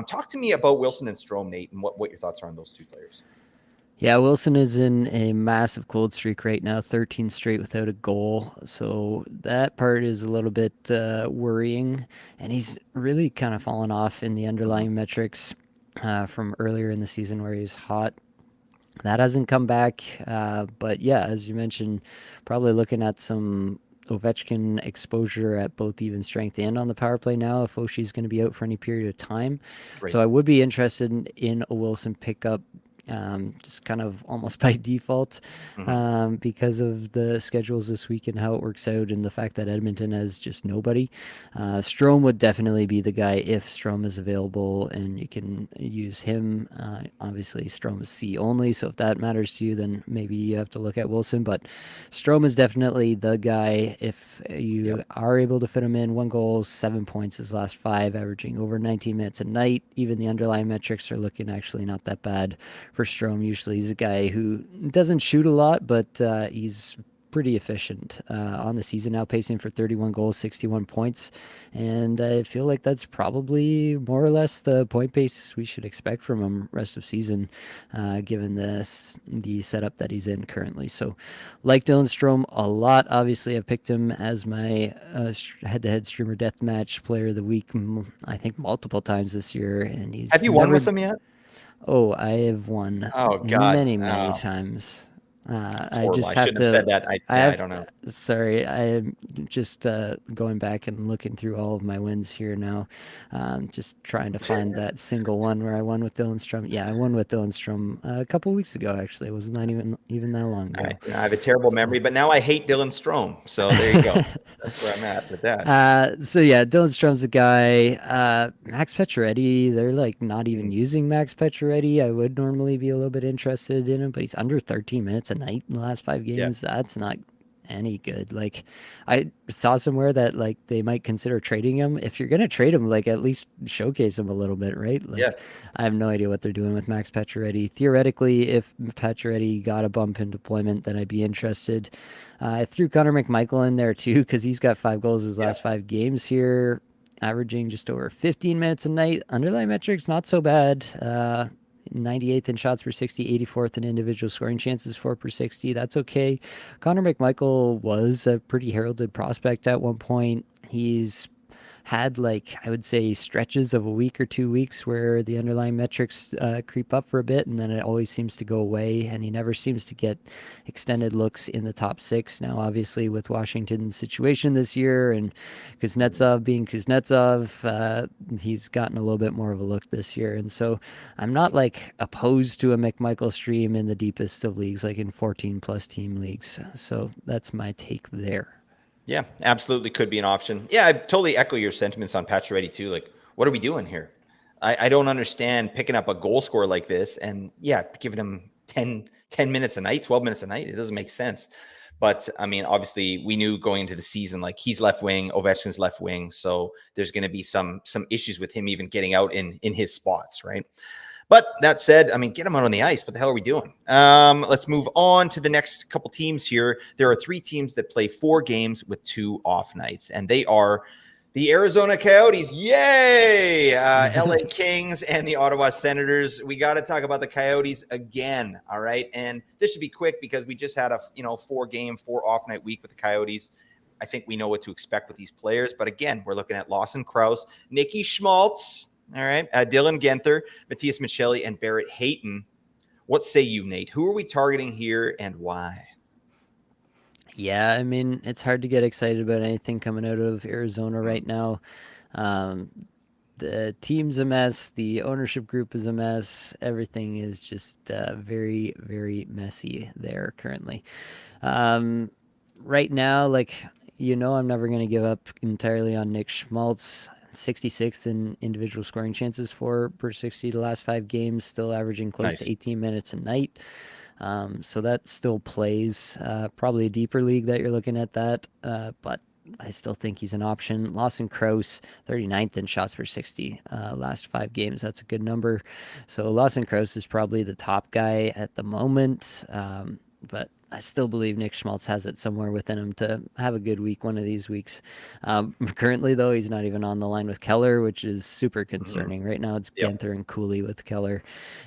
Speaker 2: talk to me about Wilson and Strome, Nate, and what your thoughts are on those two players.
Speaker 1: Yeah, Wilson is in a massive cold streak right now, 13 straight without a goal. So that part is a little bit worrying. And he's really kind of fallen off in the underlying metrics from earlier in the season where he was hot. That hasn't come back. But yeah, as you mentioned, probably looking at some Ovechkin exposure at both even strength and on the power play now if Oshie's going to be out for any period of time.
Speaker 2: Right.
Speaker 1: So I would be interested in a Wilson pickup just kind of almost by default because of the schedules this week and how it works out and the fact that Edmonton has just nobody. Strome would definitely be the guy if Strome is available and you can use him. Obviously, Strome is C only, so if that matters to you, then maybe you have to look at Wilson. But Strome is definitely the guy if you are able to fit him in. 1 goal, 7 points his last 5, averaging over 19 minutes a night. Even the underlying metrics are looking actually not that bad for Strome. Usually he's a guy who doesn't shoot a lot, but he's pretty efficient on the season now, pacing for 31 goals, 61 points. And I feel like that's probably more or less the point pace we should expect from him rest of season, given the setup that he's in currently. So like Dylan Strome a lot. Obviously, I picked him as my head-to-head streamer deathmatch player of the week, I think multiple times this year. And he's
Speaker 2: Have you won with him yet?
Speaker 1: Oh, I have won
Speaker 2: Oh God,
Speaker 1: many, many times.
Speaker 2: it's
Speaker 1: I
Speaker 2: horrible.
Speaker 1: just
Speaker 2: I
Speaker 1: have
Speaker 2: shouldn't have said
Speaker 1: to.
Speaker 2: that. I don't know.
Speaker 1: Sorry, I am just going back and looking through all of my wins here now. Just trying to find that single one where I won with Dylan Strome. Yeah, I won with Dylan Strome a couple weeks ago. Actually, it was not even that long ago.
Speaker 2: I have a terrible memory, but now I hate Dylan Strome. So there you go. That's where I'm at with that.
Speaker 1: So yeah, Dylan Strome's a guy. Max Pacioretty, they're like not even using Max Pacioretty. I would normally be a little bit interested in him, but he's under 13 minutes a night in the last 5
Speaker 2: Yeah.
Speaker 1: games. That's not any good. Like I saw somewhere that like they might consider trading him. If you're gonna trade him, like at least showcase him a little bit, right? Like
Speaker 2: Yeah.
Speaker 1: I have no idea what they're doing with Max Pacioretty. Theoretically, if Pacioretty got a bump in deployment, then I'd be interested. I threw Connor McMichael in there too because he's got 5 goals his last 5 games here, averaging just over 15 minutes a night. Underlying metrics not so bad. 98th in shots per 60, 84th in individual scoring chances, 4 per 60. That's okay. Connor McMichael was a pretty heralded prospect at one point. He's had like I would say stretches of a week or 2 weeks where the underlying metrics creep up for a bit and then it always seems to go away and he never seems to get extended looks in the top 6. Now obviously with Washington's situation this year and Kuznetsov being Kuznetsov, he's gotten a little bit more of a look this year, and so I'm not like opposed to a McMichael stream in the deepest of leagues, like in 14 plus team leagues. So that's my take there.
Speaker 2: Yeah, absolutely could be an option. Yeah, I totally echo your sentiments on Pacioretty too. Like, what are we doing here? I don't understand picking up a goal scorer like this and giving him 10 minutes a night, 12 minutes a night. It doesn't make sense. But I mean, obviously we knew going into the season, like he's left wing, Ovechkin's left wing. So there's going to be some issues with him even getting out in his spots, right? But that said, I mean, get him out on the ice. What the hell are we doing? Let's move on to the next couple teams here. There are 3 teams that play 4 games with 2 off nights, and they are the Arizona Coyotes. Yay! LA Kings and the Ottawa Senators. We got to talk about the Coyotes again, all right? And this should be quick because we just had a 4 off night week with the Coyotes. I think we know what to expect with these players. But again, we're looking at Lawson Krause, Nikki Schmaltz, all right, Dylan Genther, Matthias Michelli, and Barrett Hayton. What say you, Nate? Who are we targeting here and why?
Speaker 1: Yeah, I mean, it's hard to get excited about anything coming out of Arizona
Speaker 2: Mm,
Speaker 1: right now. Um, the team's a mess. The ownership group is a mess. Everything is just very, very messy there currently. Um, right now, I'm never going to give up entirely on Nick Schmaltz. 66th in individual scoring chances for per 60 the last 5 games, still averaging close to
Speaker 2: nice.
Speaker 1: 18 minutes a night. So that still plays. Probably a deeper league that you're looking at that, but I still think he's an option. Lawson Krause, 39th in shots per 60 last 5 games. That's a good number. So Lawson Krause is probably the top guy at the moment. But I still believe Nick Schmaltz has it somewhere within him to have a good week one of these weeks. Currently, though, he's not even on the line with Keller, which is super
Speaker 2: Mhm.
Speaker 1: concerning. Right now, it's
Speaker 2: Yep.
Speaker 1: Genther and Cooley with Keller.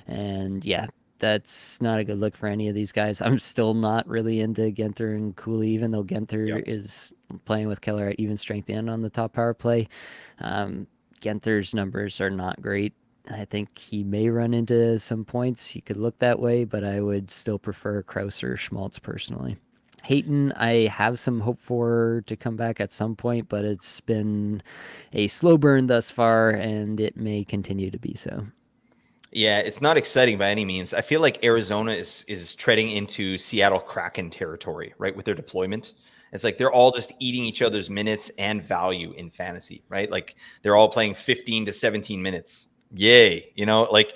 Speaker 1: And yeah, that's not a good look for any of these guys. I'm still not really into Genther and Cooley, even though Genther
Speaker 2: Yep.
Speaker 1: is playing with Keller at even strength and on the top power play. Um, Genther's numbers are not great. I think he may run into some points. He could look that way, but I would still prefer Krause or Schmaltz personally. Hayton, I have some hope for to come back at some point, but it's been a slow burn thus far, and it may continue to be so.
Speaker 2: Yeah, it's not exciting by any means. I feel like Arizona is treading into Seattle Kraken territory, right, with their deployment. It's like they're all just eating each other's minutes and value in fantasy, right? Like they're all playing 15 to 17 minutes. Yay, like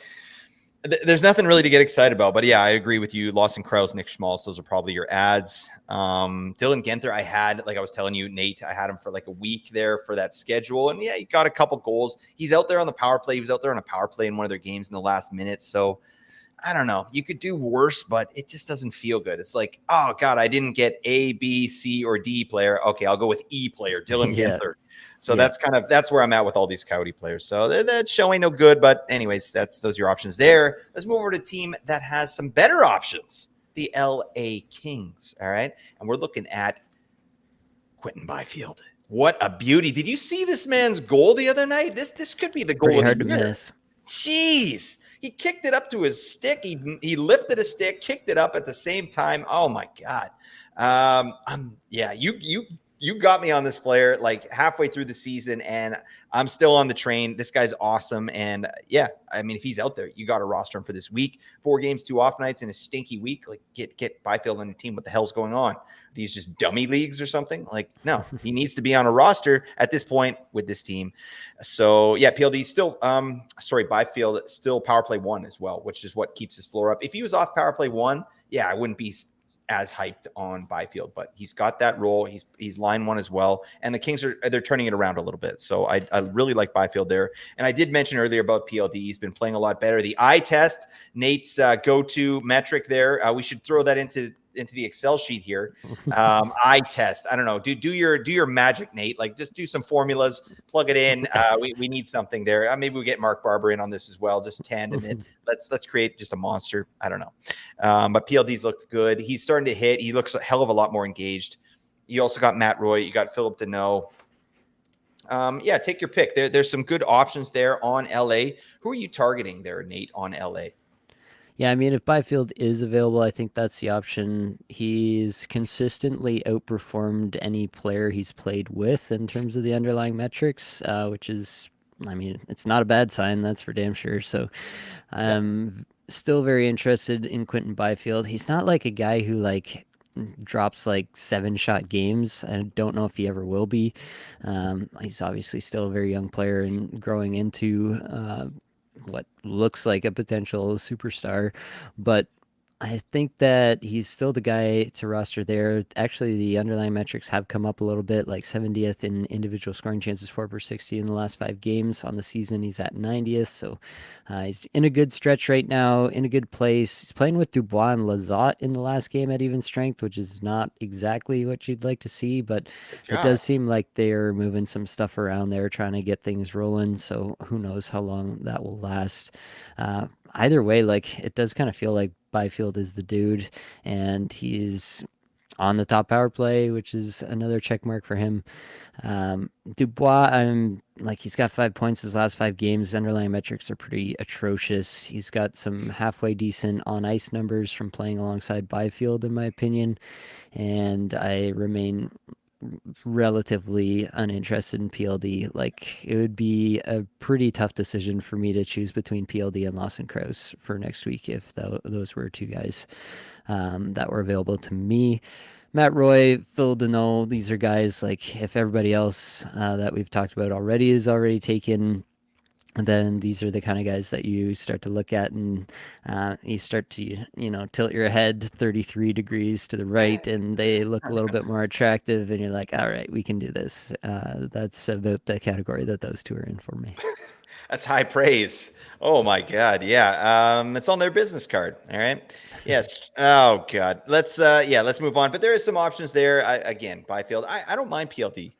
Speaker 2: there's nothing really to get excited about. But yeah, I agree with you. Lawson Krause, Nick Schmaltz, those are probably your ads. Dylan Genther, I had, like I was telling you, Nate, I had him for like a week there for that schedule. And yeah, he got a couple goals. He's out there on the power play. He was out there on a power play in one of their games in the last minute. So I don't know. You could do worse, but it just doesn't feel good. It's like, oh God, I didn't get A, B, C, or D player. Okay, I'll go with E player, Dylan
Speaker 1: Yeah,
Speaker 2: Genther. So
Speaker 1: yeah.
Speaker 2: that's where I'm at with all these Coyote players. So that showing no good, but anyways, those are your options there. Let's move over to a team that has some better options, the LA Kings. All right, and we're looking at Quentin Byfield. What a beauty! Did you see this man's goal the other night? This could be the goal
Speaker 1: Pretty
Speaker 2: of the
Speaker 1: hard to
Speaker 2: year.
Speaker 1: miss.
Speaker 2: Jeez. He kicked it up to his stick. He lifted a stick, kicked it up at the same time. Oh my God. Yeah, you got me on this player like halfway through the season, and I'm still on the train. This guy's awesome. And yeah, I mean, if he's out there, you got to roster him for this week. 4 games, 2 off nights in a stinky week. Like get Byfield on your team. What the hell's going on? These just dummy leagues or something? Like, no, he needs to be on a roster at this point with this team. So yeah, PLD still Byfield still power play 1 as well, which is what keeps his floor up. If he was off power play 1, yeah, I wouldn't be as hyped on Byfield, but he's got that role. He's line 1 as well, and the Kings they're turning it around a little bit. So I really like Byfield there. And I did mention earlier about PLD. He's been playing a lot better. The eye test, Nate's go-to metric there. We should throw that into the Excel sheet here. Eye test. I don't know. Do your magic, Nate. Like just do some formulas, plug it in. We need something there. Maybe we get Mark Barber in on this as well. Just tandem it. Let's create just a monster. I don't know. But PLD's looked good. He's starting to hit. He looks a hell of a lot more engaged. You also got Matt Roy. You got Philip Deneau. Yeah, take your pick. There's some good options there on LA. Who are you targeting there, Nate, on LA?
Speaker 1: Yeah, I mean, if Byfield is available, I think that's the option. He's consistently outperformed any player he's played with in terms of the underlying metrics, which is, I mean, it's not a bad sign, that's for damn sure. So
Speaker 2: Yep.
Speaker 1: I'm still very interested in Quentin Byfield. He's not like a guy who drops like 7 shot games. I don't know if he ever will be. He's obviously still a very young player and growing into what looks like a potential superstar, but I think that he's still the guy to roster there. Actually, the underlying metrics have come up a little bit, like 70th in individual scoring chances for per 60 in the last 5 games. On the season, he's at 90th. So he's in a good stretch right now, in a good place. He's playing with Dubois and Lazat in the last game at even strength, which is not exactly what you'd like to see, but
Speaker 2: Good
Speaker 1: it
Speaker 2: God.
Speaker 1: does seem like they're moving some stuff around there, trying to get things rolling. So who knows how long that will last. Either way, like it does kind of feel like Byfield is the dude, and he's on the top power play, which is another check mark for him. Dubois, I'm like, he's got 5 points his last 5 games. His underlying metrics are pretty atrocious. He's got some halfway decent on ice numbers from playing alongside Byfield, in my opinion, and I remain relatively uninterested in PLD. Like, it would be a pretty tough decision for me to choose between PLD and Lawson Krause for next week if those were two guys that were available to me. Matt Roy, Phil Deneau, these are guys like, if everybody else that we've talked about already is already taken, then these are the kind of guys that you start to look at, and you start to, tilt your head 33 degrees to the right and they look a little bit more attractive and you're like, all right, we can do this. That's about the category that those two are in for me.
Speaker 2: That's high praise. Oh my God. Yeah. It's on their business card. All right. Yes. Oh God. Let's move on. But there is some options there. Again, Byfield. I don't mind PLD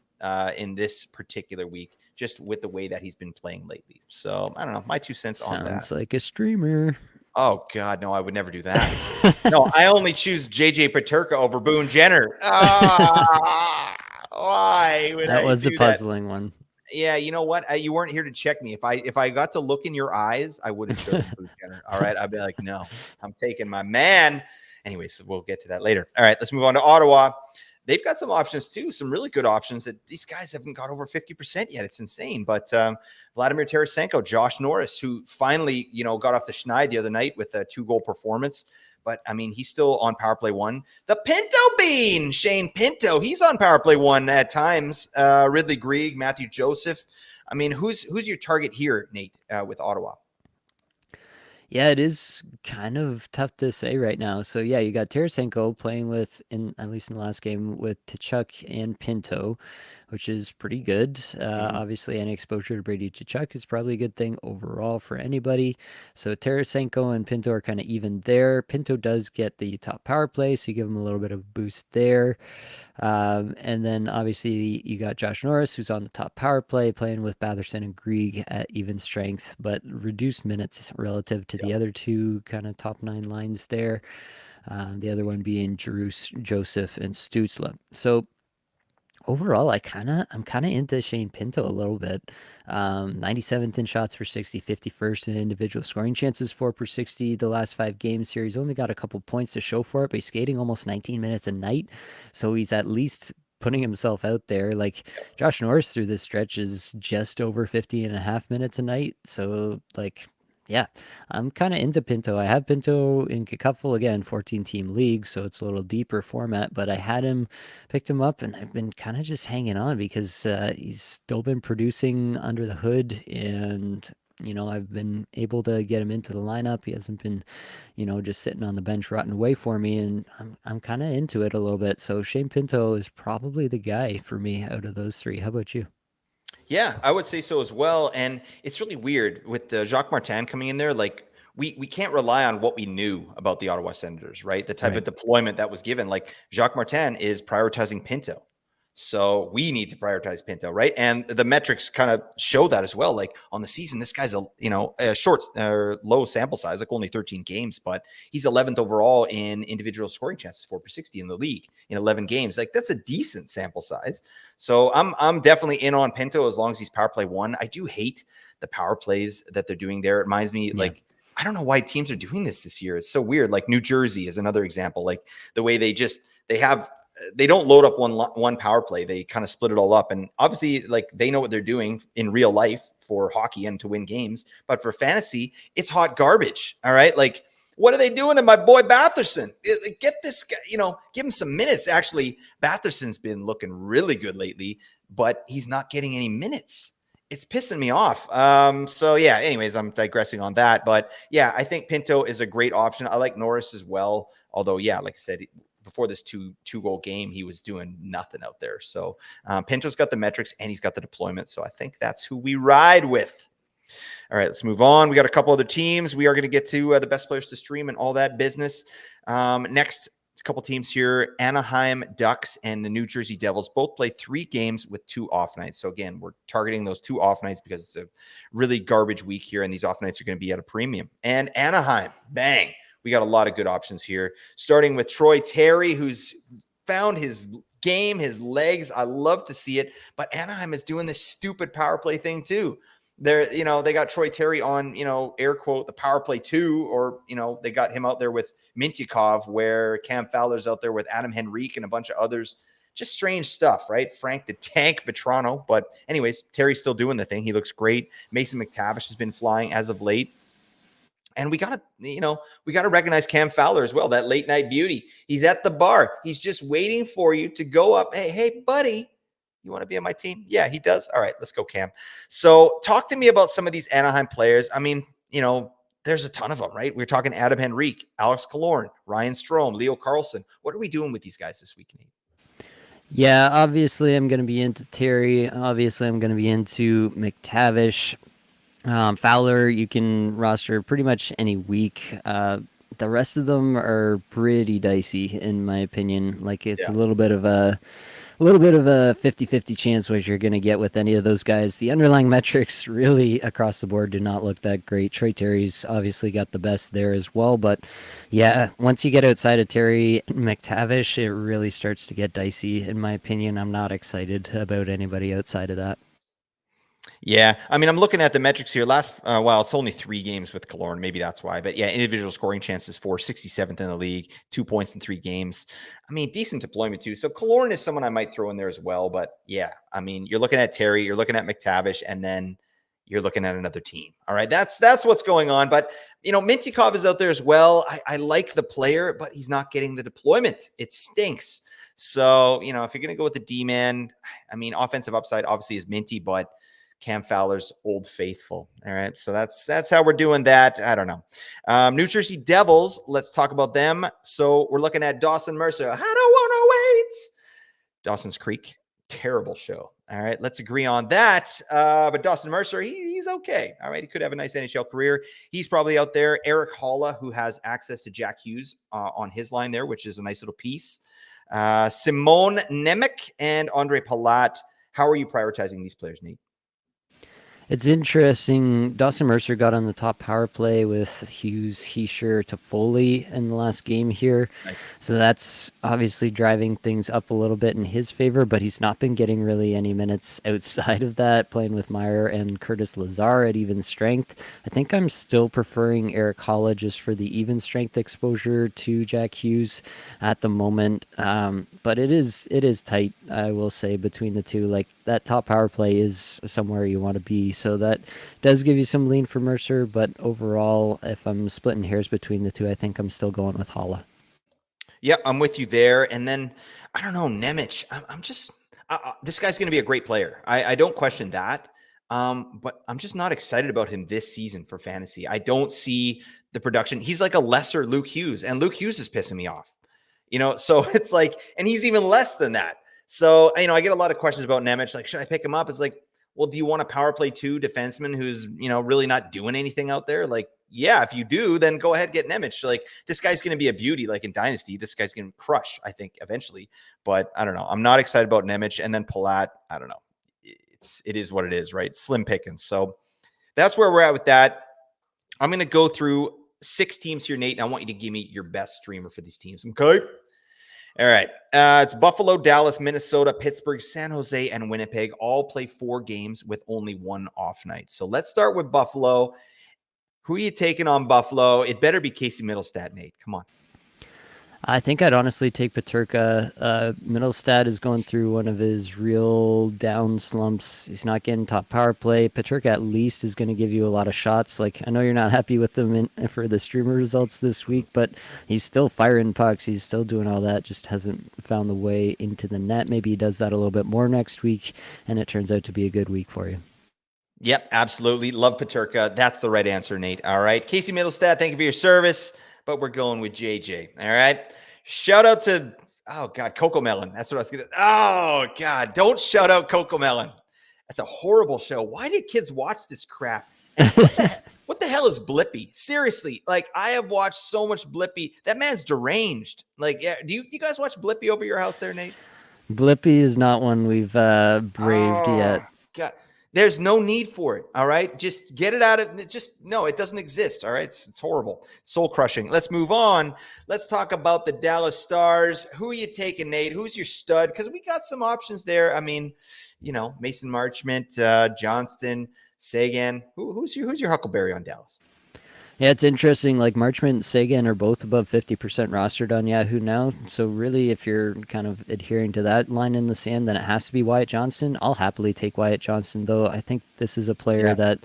Speaker 2: in this particular week, just with the way that he's been playing lately. So I don't know. My 2 cents on that.
Speaker 1: Sounds like a streamer.
Speaker 2: Oh God, no, I would never do that. No, I only choose JJ Paterka over Boone Jenner. Ah, why would
Speaker 1: That
Speaker 2: I
Speaker 1: was a
Speaker 2: do that?
Speaker 1: puzzling one.
Speaker 2: Yeah, you know what? You weren't here to check me. If I got to look in your eyes, I would have chosen Boone Jenner. All right, I'd be like, no, I'm taking my man. Anyways, we'll get to that later. All right, let's move on to Ottawa. They've got some options too, some really good options that these guys haven't got over 50% yet. It's insane. But Vladimir Tarasenko, Josh Norris, who finally, got off the schneid the other night with a 2-goal performance. But, I mean, he's still on power play 1. The Pinto Bean, Shane Pinto, he's on power play 1 at times. Ridley Grieg, Matthew Joseph. I mean, who's your target here, Nate, with Ottawa?
Speaker 1: Yeah, it is kind of tough to say right now. So yeah, you got Tarasenko playing with, in at least in the last game, with Tkachuk and Pinto, which is pretty good.
Speaker 2: Mm-hmm.
Speaker 1: Obviously, any exposure to Brady Tkachuk is probably a good thing overall for anybody. So Tarasenko and Pinto are kind of even there. Pinto does get the top power play, so you give him a little bit of boost there. And then obviously you got Josh Norris, who's on the top power play, playing with Batherson and Grieg at even strength, but reduced minutes relative to the other two kind of top 9 lines there. The other one being Joseph, and Stutzla. So overall, I'm kind of into Shane Pinto a little bit. 97th in shots per 60, 51st in individual scoring chances, 4 per 60. The last 5 games here, he's only got a couple points to show for it, but he's skating almost 19 minutes a night, so he's at least putting himself out there. Like, Josh Norris through this stretch is just over 50 and a half minutes a night, so like, yeah, I'm kind of into Pinto. I have Pinto in Cupful again, 14-team league, so it's a little deeper format, but I had him, picked him up, and I've been kind of just hanging on because he's still been producing under the hood, and I've been able to get him into the lineup. He hasn't been, just sitting on the bench rotting away for me, and I'm kind of into it a little bit. So Shane Pinto is probably the guy for me out of those three. How about you?
Speaker 2: Yeah, I would say so as well. And it's really weird with the Jacques Martin coming in there. Like, we can't rely on what we knew about the Ottawa Senators, right? The type
Speaker 1: Right.
Speaker 2: of deployment that was given. Like, Jacques Martin is prioritizing Pinto. So we need to prioritize Pinto, right? And the metrics kind of show that as well. Like, on the season, this guy's a short low sample size, like only 13 games, but he's 11th overall in individual scoring chances, 4 per 60 in the league in 11 games. Like, that's a decent sample size. So I'm definitely in on Pinto as long as he's power play 1. I do hate the power plays that they're doing there. It reminds me,
Speaker 1: Yeah.
Speaker 2: like, I don't know why teams are doing this year. It's so weird. Like, New Jersey is another example. Like, the way they don't load up one power play. They kind of split it all up. And obviously, like, they know what they're doing in real life for hockey and to win games. But for fantasy, it's hot garbage. All right. Like, what are they doing to my boy Batherson? Get this guy, give him some minutes. Actually, Batherson's been looking really good lately, but he's not getting any minutes. It's pissing me off. So yeah, anyways, I'm digressing on that. But yeah, I think Pinto is a great option. I like Norris as well. Although, yeah, like I said, before this two-goal game, he was doing nothing out there. So Pinto's got the metrics and he's got the deployment. So I think that's who we ride with. All right, let's move on. We got a couple other teams. We are going to get to the best players to stream and all that business. Next, a couple teams here. Anaheim Ducks and the New Jersey Devils both play 3 games with 2 off nights. So again, we're targeting those 2 off nights because it's a really garbage week here, and these off nights are going to be at a premium. And Anaheim, bang. We got a lot of good options here, starting with Troy Terry, who's found his game, his legs. I love to see it. But Anaheim is doing this stupid power play thing too. They got Troy Terry on, air quote, the power play 2, or, they got him out there with Mintyukov, where Cam Fowler's out there with Adam Henrique and a bunch of others. Just strange stuff, right? Frank the Tank Vetrano. But anyways, Terry's still doing the thing. He looks great. Mason McTavish has been flying as of late. And we gotta recognize Cam Fowler as well, that late night beauty. He's at the bar. He's just waiting for you to go up. Hey, buddy, you want to be on my team? Yeah, he does. All right, let's go, Cam. So talk to me about some of these Anaheim players. I mean, there's a ton of them, right? We're talking Adam Henrique, Alex Killorn, Ryan Strome, Leo Carlson. What are we doing with these guys this week, Nate?
Speaker 1: Yeah, obviously I'm going to be into Terry. Obviously I'm going to be into McTavish. Fowler, you can roster pretty much any week. The rest of them are pretty dicey, in my opinion. Like, it's
Speaker 2: Yeah.
Speaker 1: a little bit of a 50-50 chance what you're going to get with any of those guys. The underlying metrics really across the board do not look that great. Troy Terry's obviously got the best there as well, but yeah, once you get outside of Terry and McTavish, it really starts to get dicey, in my opinion. I'm not excited about anybody outside of that.
Speaker 2: Yeah, I mean, I'm looking at the metrics here. It's only 3 games with Killorn. Maybe that's why. But yeah, individual scoring chances for 67th in the league, 2 points in 3 games. I mean, decent deployment too. So Killorn is someone I might throw in there as well. But yeah, I mean, you're looking at Terry, you're looking at McTavish, and then you're looking at another team. All right, that's what's going on. But Mintyukov is out there as well. I like the player, but he's not getting the deployment. It stinks. So if you're gonna go with the D-man, I mean, offensive upside obviously is Minty, but Cam Fowler's Old Faithful. All right, so that's how we're doing that. I don't know. New Jersey Devils. Let's talk about them. So we're looking at Dawson Mercer. I don't want to wait. Dawson's Creek. Terrible show. All right, let's agree on that. But Dawson Mercer, he's okay. All right, he could have a nice NHL career. He's probably out there. Eric Holla, who has access to Jack Hughes on his line there, which is a nice little piece. Simone Nemec and Andre Palat. How are you prioritizing these players, Nate?
Speaker 1: It's interesting. Dawson Mercer got on the top power play with Hughes, Heischer, Toffoli in the last game here.
Speaker 2: Nice.
Speaker 1: So that's obviously driving things up a little bit in his favor, but he's not been getting really any minutes outside of that, playing with Meyer and Curtis Lazar at even strength. I think I'm still preferring Eric Holla just for the even strength exposure to Jack Hughes at the moment. But it is tight, I will say, between the two. Like, that top power play is somewhere you want to be. So that does give you some lean for Mercer, but overall, if I'm splitting hairs between the two, I think I'm still going with Holla.
Speaker 2: Yep, I'm with you there. And then, I don't know, Nemec. I'm just, this guy's going to be a great player. I don't question that. But I'm just not excited about him this season for fantasy. I don't see the production. He's like a lesser Luke Hughes, and Luke Hughes is pissing me off. So it's like, and he's even less than that. So, I get a lot of questions about Nemec. Like, should I pick him up? It's like, well, do you want a power play 2 defenseman who's, really not doing anything out there? Like, yeah, if you do, then go ahead, get Nemec. Like, this guy's going to be a beauty. Like in Dynasty, this guy's going to crush, I think, eventually. But I don't know. I'm not excited about Nemec. And then Palat, I don't know. It is what it is, right? Slim pickings. So that's where we're at with that. I'm going to go through 6 teams here, Nate, and I want you to give me your best streamer for these teams. Okay? All right. It's Buffalo, Dallas, Minnesota, Pittsburgh, San Jose, and Winnipeg all play 4 games with only 1 off night. So let's start with Buffalo. Who are you taking on Buffalo? It better be Casey Middlestat, Nate. Come on.
Speaker 1: I think I'd honestly take Peterka. Middlestad is going through one of his real down slumps. He's not getting top power play. Peterka at least is going to give you a lot of shots. Like, I know you're not happy with them for the streamer results this week, but he's still firing pucks. He's still doing all that. Just hasn't found the way into the net. Maybe he does that a little bit more next week, and it turns out to be a good week for you.
Speaker 2: Yep, absolutely. Love Peterka. That's the right answer, Nate. All right. Casey Middlestat, thank you for your service, but we're going with JJ. All right. Shout out to, oh, God, Coco Melon. That's what I was going to, oh, God, don't shout out Coco Melon. That's a horrible show. Why do kids watch this crap? And what the hell is Blippi? Seriously, like, I have watched so much Blippi. That man's deranged. Like, yeah, do you guys watch Blippi over your house there, Nate?
Speaker 1: Blippi is not one we've braved yet.
Speaker 2: God. There's no need for it. All right. Just get it out of just no, it doesn't exist. All right. It's horrible. Soul crushing. Let's move on. Let's talk about the Dallas Stars. Who are you taking, Nate? Who's your stud? Because we got some options there. I mean, Mason Marchment, Johnston, Sagan. Who's your Huckleberry on Dallas?
Speaker 1: Yeah, it's interesting. Like Marchment and Sagan are both above 50% rostered on Yahoo now. So really, if you're kind of adhering to that line in the sand, then it has to be Wyatt Johnston. I'll happily take Wyatt Johnston, though. I think this is a player
Speaker 2: Yeah.
Speaker 1: that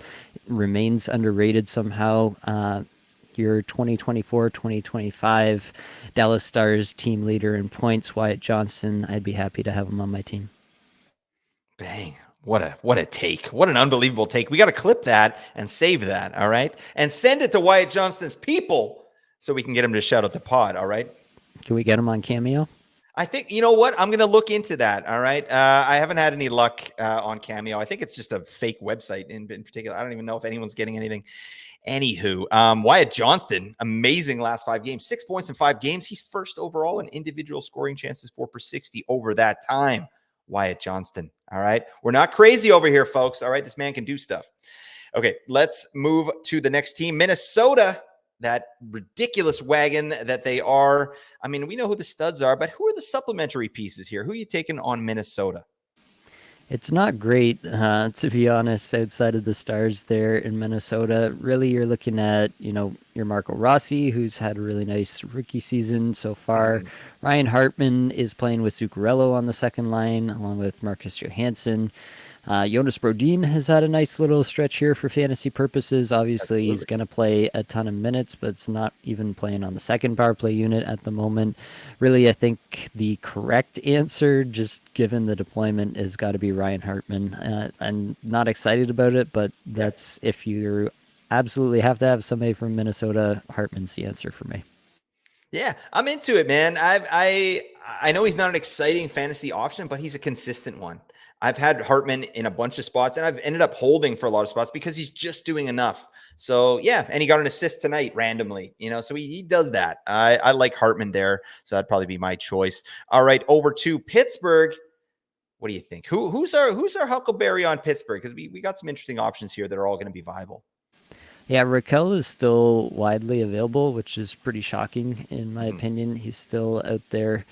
Speaker 1: remains underrated somehow. Your 2024-2025 Dallas Stars team leader in points, Wyatt Johnston. I'd be happy to have him on my team.
Speaker 2: Bang. What a take. What an unbelievable take. We got to clip that and save that, all right? And send it to Wyatt Johnston's people so we can get him to shout out the pod, all right?
Speaker 1: Can we get him on Cameo?
Speaker 2: I think, you know what? I'm going to look into that, all right? I haven't had any luck on Cameo. I think it's just a fake website in particular. I don't even know if anyone's getting anything. Anywho, Wyatt Johnston, amazing last 5 games, 6 points in 5 games. He's first overall in individual scoring chances 4/60 over that time. Wyatt Johnston. All right. We're not crazy over here, folks. All right. This man can do stuff. Okay. Let's move to the next team. Minnesota, that ridiculous wagon that they are. I mean, we know who the studs are, but who are the supplementary pieces here? Who are you taking on Minnesota?
Speaker 1: It's not great, to be honest, outside of the Stars there in Minnesota. Really, you're looking at, your Marco Rossi, who's had a really nice rookie season so far.
Speaker 2: Mhm.
Speaker 1: Ryan Hartman is playing with Zuccarello on the second line, along with Marcus Johansson. Jonas Brodin has had a nice little stretch here for fantasy purposes. Obviously, he's
Speaker 2: Absolutely.
Speaker 1: going to play a ton of minutes, but it's not even playing on the second power play unit at the moment. Really, I think the correct answer, just given the deployment, has got to be Ryan Hartman. I'm not excited about it, but
Speaker 2: Yeah.
Speaker 1: that's if you absolutely have to have somebody from Minnesota, Hartman's the answer for me.
Speaker 2: Yeah, I'm into it, man. I know he's not an exciting fantasy option, but he's a consistent one. I've had Hartman in a bunch of spots, and I've ended up holding for a lot of spots because he's just doing enough. So yeah, and he got an assist tonight randomly, so he does that. I like Hartman there, so that'd probably be my choice. All right, over to Pittsburgh. What do you think? Who's our Huckleberry on Pittsburgh? Because we got some interesting options here that are all going to be viable.
Speaker 1: Yeah, Raquel is still widely available, which is pretty shocking in my
Speaker 2: Mhm.
Speaker 1: opinion. He's still out there.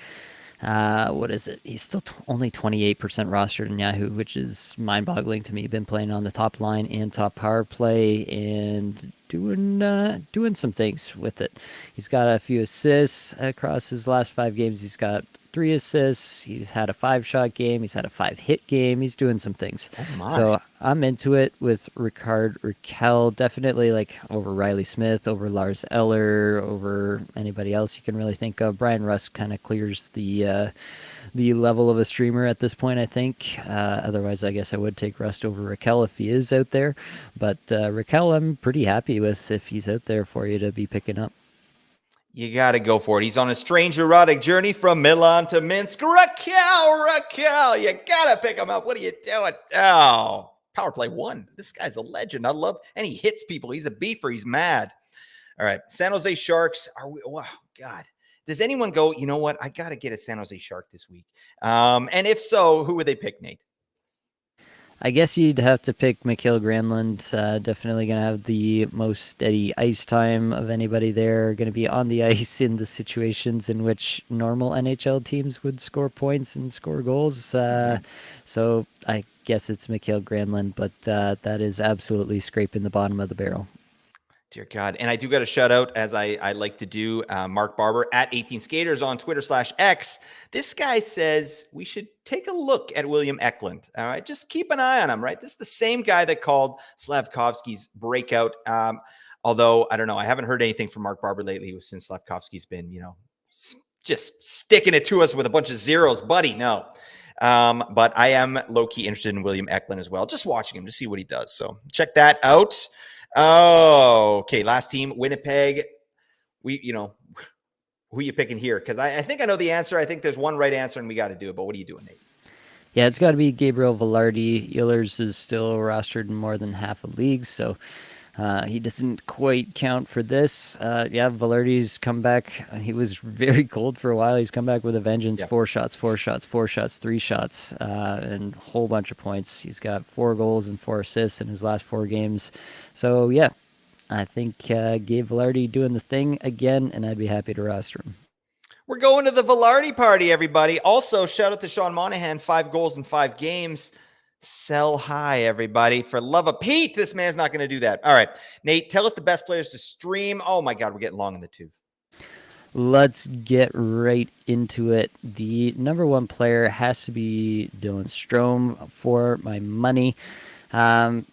Speaker 1: What is it? He's still only 28% rostered in Yahoo, which is mind-boggling to me. Been playing on the top line and top power play and doing some things with it. He's got a few assists across his last 5 games. He's got 3 assists. He's had a 5-shot game. He's had a 5-hit game. He's doing some things.
Speaker 2: Oh my.
Speaker 1: So I'm into it with Raquel. Definitely like over Riley Smith, over Lars Eller, over anybody else you can really think of. Brian Rusk kind of clears the level of a streamer at this point, I think. Otherwise, I guess I would take Rust over Raquel if he is out there. But Raquel, I'm pretty happy with if he's out there for you to be picking up.
Speaker 2: You got to go for it. He's on a strange erotic journey from Milan to Minsk. Raquel, you got to pick him up. What are you doing? Oh, power play 1. This guy's a legend. I love, and he hits people. He's a beefer. He's mad. All right. San Jose Sharks. Wow, God. Does anyone go, you know what? I got to get a San Jose Shark this week. And if so, who would they pick, Nate?
Speaker 1: I guess you'd have to pick Mikhail Granlund. Definitely going to have the most steady ice time of anybody there. Going to be on the ice in the situations in which normal NHL teams would score points and score goals.
Speaker 2: Mhm.
Speaker 1: So I guess it's Mikhail Granlund, but that is absolutely scraping the bottom of the barrel.
Speaker 2: Dear God. And I do got a shout out, as I like to do, Mark Barber at 18 Skaters on Twitter/X. This guy says we should take a look at William Eklund. All right. Just keep an eye on him, right? This is the same guy that called Slavkovsky's breakout. Although, I don't know. I haven't heard anything from Mark Barber lately since Slavkovsky's been, just sticking it to us with a bunch of zeros, buddy. No. But I am low-key interested in William Eklund as well. Just watching him to see what he does. So check that out. Oh, okay. Last team, Winnipeg. Who are you picking here? Because I think I know the answer. I think there's one right answer, and we got to do it. But what are you doing, Nate?
Speaker 1: Yeah, it's got to be Gabriel Velarde. Ehlers is still rostered in more than half of leagues, so He doesn't quite count for this. Yeah, Velarde's come back. He was very cold for a while. He's come back with a vengeance.
Speaker 2: Yeah.
Speaker 1: 4 shots, 4 shots, 4 shots, 3 shots, and a whole bunch of points. He's got 4 goals and 4 assists in his last 4 games. So, yeah, I think Gabe Velarde doing the thing again, and I'd be happy to roster him.
Speaker 2: We're going to the Velarde party, everybody. Also, shout out to Sean Monahan, 5 goals in 5 games. Sell high, everybody. For love of Pete, this man's not going to do that. All right, Nate, tell us the best players to stream. Oh my God, we're getting long in the tooth.
Speaker 1: Let's get right into it. The number one player has to be Dylan Strome for my money. Um,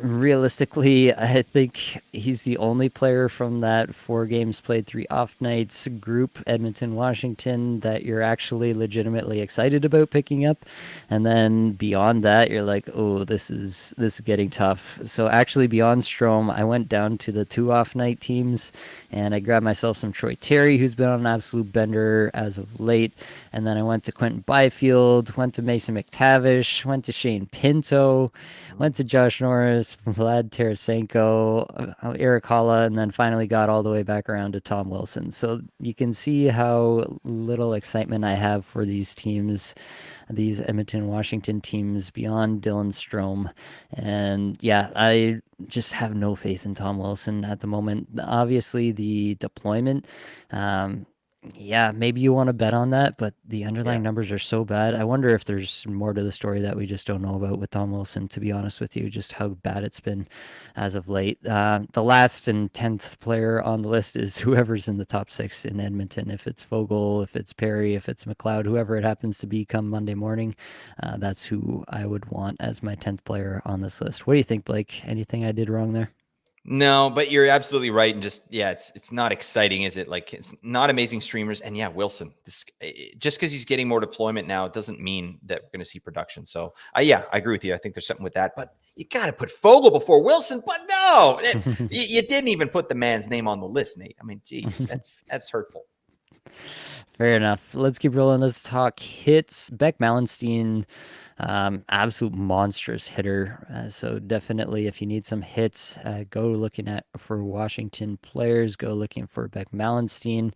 Speaker 1: Realistically, I think he's the only player from that 4 games played, 3 off nights group, Edmonton, Washington, that you're actually legitimately excited about picking up. And then beyond that, you're like, oh, this is getting tough. So actually, beyond Strom, I went down to the 2 off night teams, and I grabbed myself some Troy Terry, who's been on an absolute bender as of late. And then I went to Quentin Byfield, went to Mason McTavish, went to Shane Pinto, went to Josh Norris, Vlad Tarasenko, Eric Holla, and then finally got all the way back around to Tom Wilson. So you can see how little excitement I have for these teams, these Edmonton, Washington teams beyond Dylan Strome. And yeah, I just have no faith in Tom Wilson at the moment. Obviously, the deployment, yeah, maybe you want to bet on that, but the
Speaker 2: Yeah.
Speaker 1: underlying numbers are so bad. I wonder if there's more to the story that we just don't know about with Tom Wilson, to be honest with you, just how bad it's been as of late. The last and 10th player on the list is whoever's in the top 6 in Edmonton. If it's Fogle, if it's Perry, if it's McLeod, whoever it happens to be come Monday morning, that's who I would want as my 10th player on this list. What do you think, Blake? Anything I did wrong there?
Speaker 2: No, but you're absolutely right. And just, yeah, it's not exciting, is it? Like, it's not amazing streamers. And yeah, Wilson, just because he's getting more deployment now, it doesn't mean that we're going to see production. So yeah, I agree with you. I think there's something with that, but you got to put Fogle before Wilson. But no, you didn't even put the man's name on the list, Nate. I mean, geez, that's hurtful.
Speaker 1: Fair enough. Let's keep rolling. Let's talk hits. Beck Mallenstein, absolute monstrous hitter. So definitely, if you need some hits, go looking at for Washington players. Go looking for Beck Mallenstein.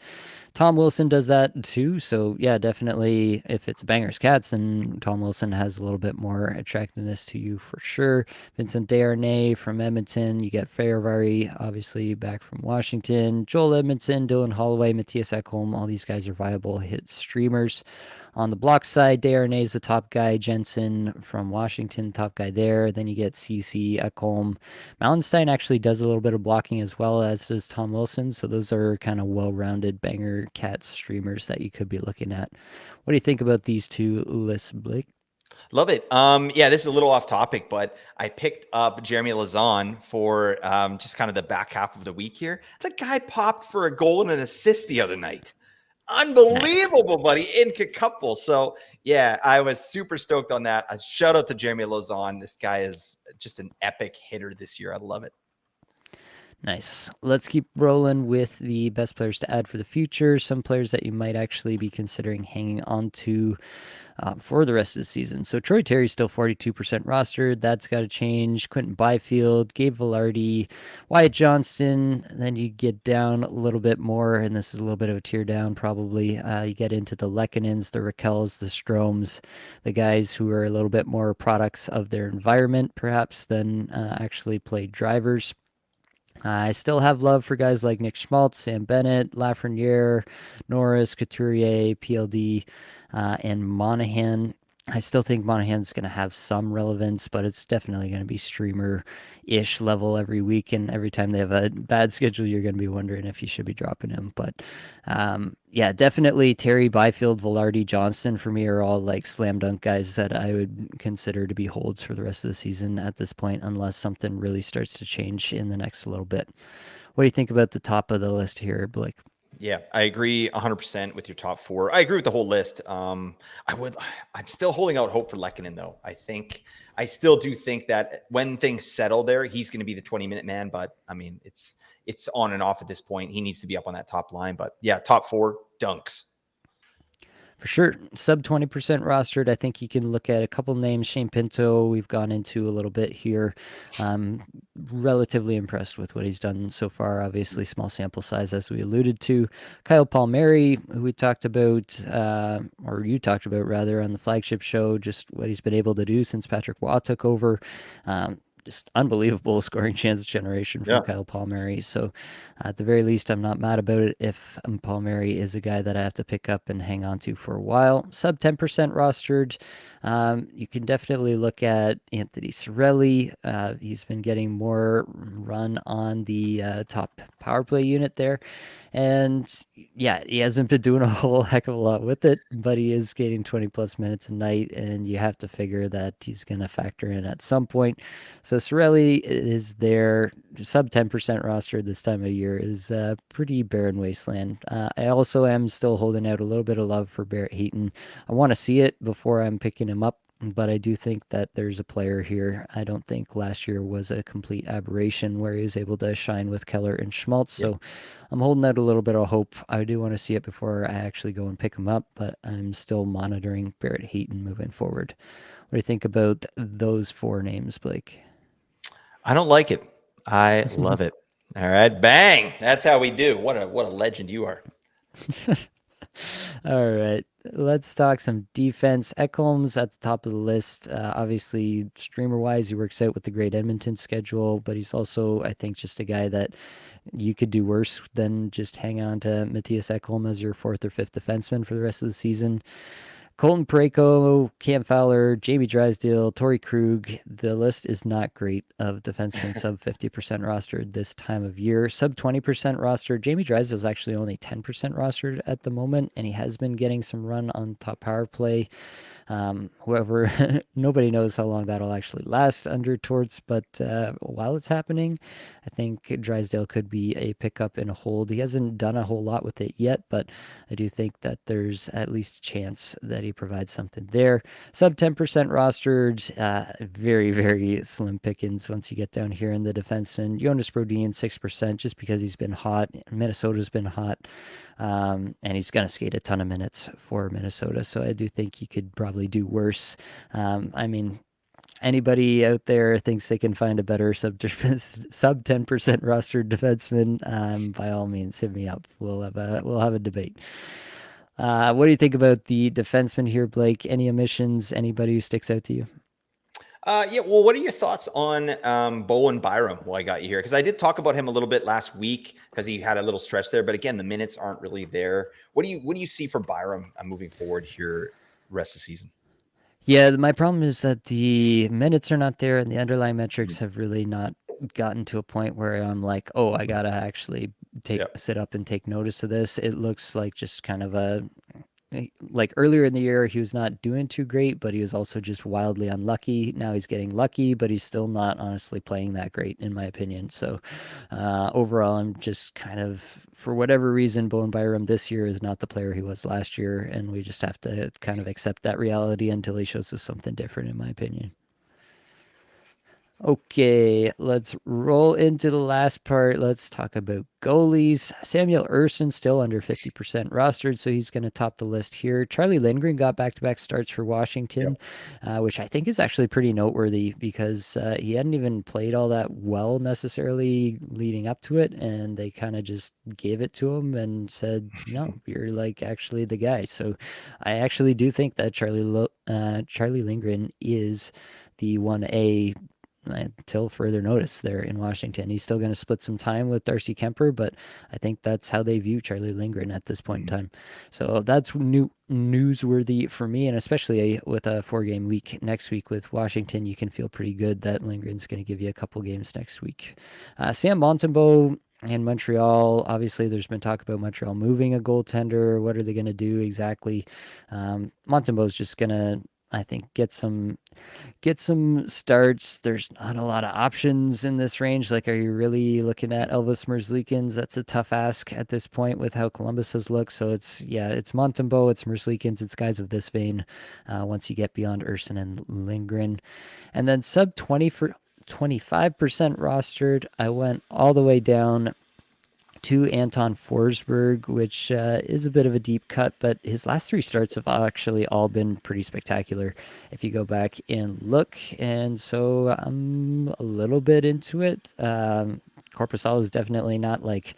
Speaker 1: Tom Wilson does that too. So yeah, definitely, if it's bangers cats, then Tom Wilson has a little bit more attractiveness to you for sure. Vincent Desharnais from Edmonton. You get Fehervary, obviously back from Washington. Joel Edmondson, Dylan Holloway, Matthias Ekholm. All these guys are viable hit streamers. On the block side, Desharnais is the top guy. Jensen from Washington, top guy there. Then you get CC, Ekholm. Mallenstein actually does a little bit of blocking as well, as does Tom Wilson. So those are kind of well-rounded banger cat streamers that you could be looking at. What do you think about these two lists, Blake?
Speaker 2: Love it. Yeah, this is a little off topic, but I picked up Jeremy Lazon for just kind of the back half of the week here. The guy popped for a goal and an assist the other night.
Speaker 1: Nice.
Speaker 2: Unbelievable, buddy, in couple. So yeah, I was super stoked on that. A shout out to Jeremy Lozon. This guy is just an epic hitter this year. I love it.
Speaker 1: Nice. Let's keep rolling with the best players to add for the future. Some players that you might actually be considering hanging on to for the rest of the season. So Troy Terry's still 42% rostered. That's got to change. Quentin Byfield, Gabe Velarde, Wyatt Johnston. Then you get down a little bit more, and this is a little bit of a tear down probably. You get into the Lekkonens, the Rakels, the Stroms, the guys who are a little bit more products of their environment perhaps than actually play drivers. I still have love for guys like Nick Schmaltz, Sam Bennett, Lafreniere, Norris, Couturier, PLD, and Monahan. I still think Monahan's going to have some relevance, but it's definitely going to be streamer-ish level every week. And every time they have a bad schedule, you're going to be wondering if you should be dropping him. But yeah, definitely Terry, Byfield, Velarde, Johnston for me are all like slam dunk guys that I would consider to be holds for the rest of the season at this point, unless something really starts to change in the next little bit. What do you think about the top of the list here, Blake?
Speaker 2: Yeah, I agree 100% with your top 4. I agree with the whole list. I'm still holding out hope for Lehkonen, though. I still do think that when things settle there, he's going to be the 20-minute man. But I mean, it's on and off at this point. He needs to be up on that top line. But yeah, top 4 dunks.
Speaker 1: For sure, sub 20% rostered. I think you can look at a couple names. Shane Pinto, we've gone into a little bit here. Um, Relatively impressed with what he's done so far. Obviously, small sample size, as we alluded to. Kyle Palmieri, who we talked about, or you talked about rather, on the flagship show, just what he's been able to do since Patrick Waugh took over. Just unbelievable scoring chance generation from
Speaker 2: Yeah.
Speaker 1: Kyle Palmieri. So, at the very least, I'm not mad about it if Palmieri is a guy that I have to pick up and hang on to for a while. Sub 10% rostered. You can definitely look at Anthony Cirelli. He's been getting more run on the top power play unit there. And yeah, he hasn't been doing a whole heck of a lot with it, but he is skating 20 plus minutes a night, and you have to figure that he's going to factor in at some point. So Sorelli is there, sub 10% roster this time of year is a pretty barren wasteland. I also am still holding out a little bit of love for Barrett Heaton. I want to see it before I'm picking him up, but I do think that there's a player here. I don't think last year was a complete aberration where he was able to shine with Keller and Schmaltz.
Speaker 2: Yeah.
Speaker 1: So I'm holding out a little bit of hope. I do want to see it before I actually go and pick him up, but I'm still monitoring Barrett Heaton moving forward. What do you think about those four names, Blake?
Speaker 2: I don't like it. I love it. All right, bang. That's how we do. What a legend you are.
Speaker 1: All right, let's talk some defense. Ekholm's at the top of the list. Obviously, streamer wise, he works out with the great Edmonton schedule, but he's also, I think, just a guy that you could do worse than just hang on to Matthias Ekholm as your fourth or fifth defenseman for the rest of the season. Colton Parayko, Cam Fowler, Jamie Drysdale, Torrey Krug. The list is not great of defensemen sub 50% rostered this time of year. Sub 20% rostered. Jamie Drysdale is actually only 10% rostered at the moment, and he has been getting some run on top power play. However, nobody knows how long that'll actually last under Torts, but while it's happening, I think Drysdale could be a pickup and a hold. He hasn't done a whole lot with it yet, but I do think that there's at least a chance that he provides something there. Sub 10% rostered, very, very slim pickings once you get down here in the defenseman. Jonas Brodin, 6%, just because he's been hot. Minnesota's been hot. And he's going to skate a ton of minutes for Minnesota. So I do think he could probably do worse. I mean, anybody out there thinks they can find a better sub 10% rostered defenseman, by all means, hit me up. We'll have a debate. What do you think about the defenseman here, Blake? Any omissions? Anybody who sticks out to you?
Speaker 2: Yeah. Well, what are your thoughts on Bowen Byram? Well, I got you here because I did talk about him a little bit last week because he had a little stretch there. But again, the minutes aren't really there. What do you see for Byram moving forward here, rest of the season?
Speaker 1: Yeah, my problem is that the minutes are not there, and the underlying
Speaker 2: Mhm.
Speaker 1: metrics have really not gotten to a point where I'm like, oh, I gotta actually take
Speaker 2: Yeah.
Speaker 1: sit up and take notice of this. It looks like just kind of a like earlier in the year he was not doing too great, but he was also just wildly unlucky. Now he's getting lucky, but he's still not honestly playing that great in my opinion. So overall, I'm just kind of, for whatever reason, Bowen Byram this year is not the player he was last year, and we just have to kind of accept that reality until he shows us something different, in my opinion. Okay, let's roll into the last part. Let's talk about goalies. Samuel Ersson still under 50% rostered, so he's going to top the list here. Charlie Lindgren got back-to-back starts for
Speaker 2: Yeah.
Speaker 1: Washington, which I think is actually pretty noteworthy because he hadn't even played all that well necessarily leading up to it, and they kind of just gave it to him and said, "No, you're like actually the guy." So I actually do think that Charlie Lindgren is the 1A until further notice there in Washington. He's still going to split some time with Darcy Kemper, but I think that's how they view Charlie Lindgren at this point in
Speaker 2: Mhm.
Speaker 1: time. So that's newsworthy for me, and especially with a 4 game week next week with Washington, you can feel pretty good that Lindgren's going to give you a couple games next week. Sam Montembeault in Montreal, obviously, there's been talk about Montreal moving a goaltender. What are they going to do exactly? Montembeault's just going to, I think, get some starts. There's not a lot of options in this range. Like, are you really looking at Elvis Merzlikins? That's a tough ask at this point with how Columbus has looked. So it's Montembeault, it's Merzlikins, it's guys of this vein. Once you get beyond Urson and Lindgren, and then sub 20 for 25% rostered, I went all the way down to Anton Forsberg, which is a bit of a deep cut, but his last three starts have actually all been pretty spectacular if you go back and look. And so I'm a little bit into it. Corpusalo is definitely not like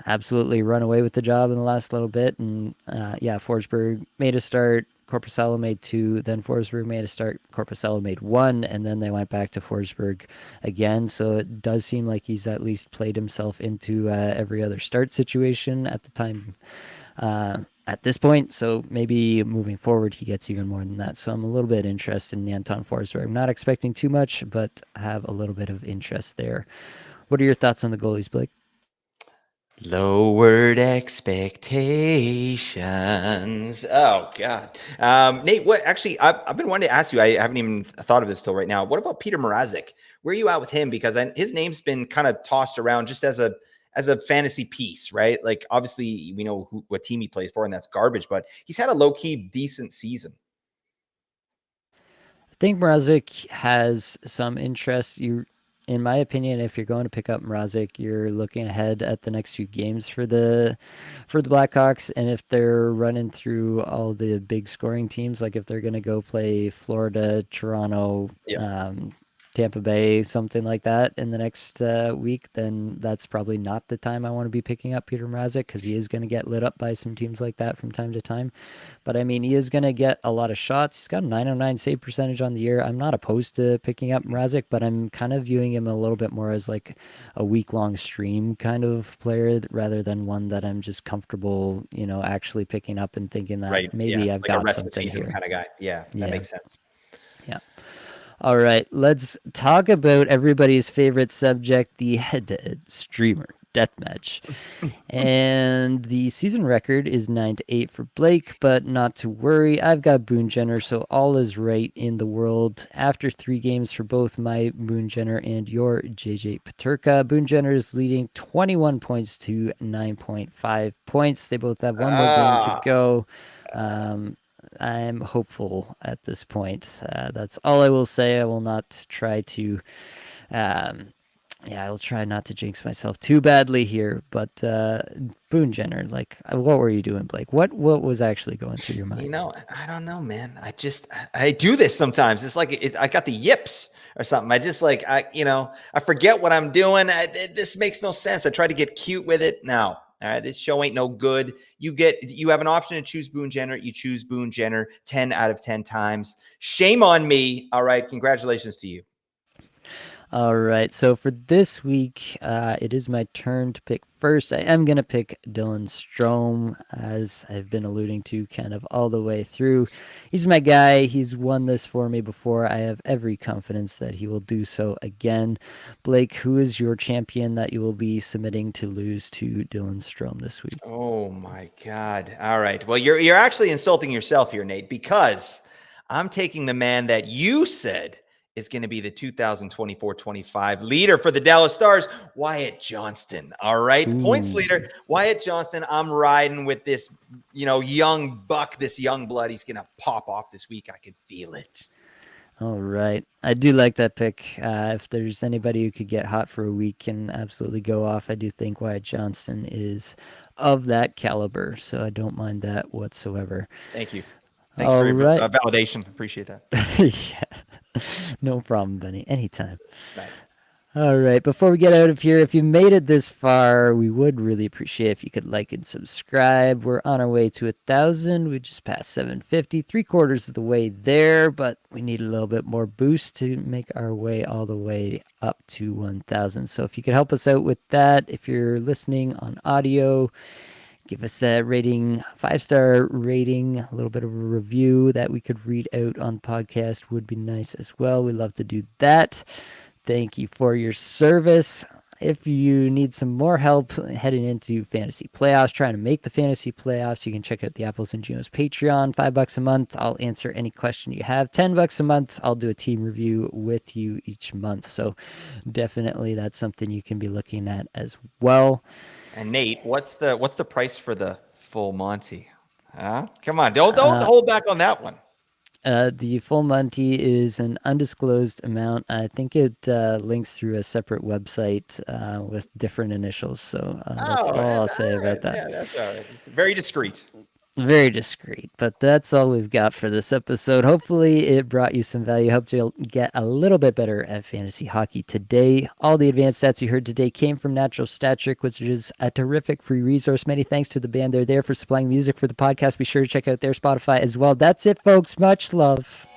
Speaker 1: absolutely run away with the job in the last little bit. And yeah, Forsberg made a start. Corpusalo made two, then Forsberg made a start. Corpusalo made one, and then they went back to Forsberg again. So it does seem like he's at least played himself into every other start situation at the time. At this point, so maybe moving forward he gets even more than that. So I'm a little bit interested in Anton Forsberg. I'm not expecting too much, but have a little bit of interest there. What are your thoughts on the goalies, Blake?
Speaker 2: Lowered expectations. Oh God, Nate. What actually? I've been wanting to ask you. I haven't even thought of this till right now. What about Peter Mrazek? Where are you at with him? Because his name's been kind of tossed around just as a fantasy piece, right? Like obviously we know what team he plays for, and that's garbage. But he's had a low key decent season.
Speaker 1: I think Mrazek has some interest. In my opinion, if you're going to pick up Mrazek, you're looking ahead at the next few games for the Blackhawks, and if they're running through all the big scoring teams, like if they're going to go play Florida, Toronto,
Speaker 2: Yeah.
Speaker 1: Tampa Bay, something like that in the next week, then that's probably not the time I want to be picking up Peter Mrazek because he is going to get lit up by some teams like that from time to time. But I mean, he is going to get a lot of shots. He's got a 909 save percentage on the year. I'm not opposed to picking up Mrazek, but I'm kind of viewing him a little bit more as like a week long stream kind of player rather than one that I'm just comfortable, actually picking up and thinking that
Speaker 2: Right. Yeah.
Speaker 1: maybe I've
Speaker 2: Like a
Speaker 1: got
Speaker 2: rest of the
Speaker 1: something
Speaker 2: season
Speaker 1: here.
Speaker 2: kind of guy. Yeah, that
Speaker 1: Yeah.
Speaker 2: makes sense.
Speaker 1: Yeah. All right, let's talk about everybody's favorite subject, the head-to-head streamer deathmatch. And the season record is 9-8 for Blake, but not to worry. I've got Boone Jenner, so all is right in the world. After 3 games for both my Boone Jenner and your JJ Paterka, Boone Jenner is leading 21 points to 9.5 points. They both have one more game to
Speaker 2: Ah.
Speaker 1: go. I'm hopeful at this point. That's all I will say. I will not try to um, yeah, I'll try not to jinx myself too badly here, but Boone Jenner, like, what were you doing, Blake? What was actually going through your mind?
Speaker 2: I don't know, man. I do this sometimes. It's like I got the yips or something. I just like I forget what I'm doing. This makes no sense. I try to get cute with it. Now, all right, this show ain't no good. You have an option to choose Boone Jenner. You choose Boone Jenner 10 out of 10 times. Shame on me. All right, congratulations to you.
Speaker 1: All right, so for this week, it is my turn to pick first. I am going to pick Dylan Strome, as I've been alluding to kind of all the way through. He's my guy. He's won this for me before. I have every confidence that he will do so again. Blake, who is your champion that you will be submitting to lose to Dylan Strome this week?
Speaker 2: Oh my God. All right. Well, you're actually insulting yourself here, Nate, because I'm taking the man that you said is going to be the 2024-25 leader for the Dallas Stars, Wyatt Johnston. All right. Points
Speaker 1: Ooh.
Speaker 2: leader, Wyatt Johnston. I'm riding with this, young buck, this young blood. He's going to pop off this week. I can feel it.
Speaker 1: All right. I do like that pick. If there's anybody who could get hot for a week and absolutely go off, I do think Wyatt Johnston is of that caliber. So I don't mind that whatsoever.
Speaker 2: Thank you. Thank you
Speaker 1: All
Speaker 2: for your
Speaker 1: right.
Speaker 2: validation. Appreciate that.
Speaker 1: Yeah. No problem, Benny. Anytime.
Speaker 2: Nice.
Speaker 1: All right. Before we get out of here, if you made it this far, we would really appreciate if you could like and subscribe. We're on our way to 1,000. We just passed 750, 3/4 of the way there, but we need a little bit more boost to make our way all the way up to 1,000. So if you could help us out with that, if you're listening on audio, give us that rating, 5-star rating, a little bit of a review that we could read out on the podcast would be nice as well. We love to do that. Thank you for your service. If you need some more help heading into fantasy playoffs, trying to make the fantasy playoffs, you can check out the Apples and Junos Patreon. $5 a month. I'll answer any question you have. $10 a month. I'll do a team review with you each month. So definitely that's something you can be looking at as well.
Speaker 2: And Nate, what's the price for the full Monty? Huh? Come on, don't hold back on that one.
Speaker 1: The full Monty is an undisclosed amount. I think it links through a separate website with different initials. So that's
Speaker 2: Oh,
Speaker 1: all I'll
Speaker 2: all
Speaker 1: say about
Speaker 2: right.
Speaker 1: that.
Speaker 2: Yeah, that's all right. It's very discreet.
Speaker 1: Very discreet, but that's all we've got for this episode. Hopefully, it brought you some value. Hope you'll get a little bit better at fantasy hockey today. All the advanced stats you heard today came from Natural Stat Trick, which is a terrific free resource. Many thanks to the band. They're there for supplying music for the podcast. Be sure to check out their Spotify as well. That's it, folks. Much love.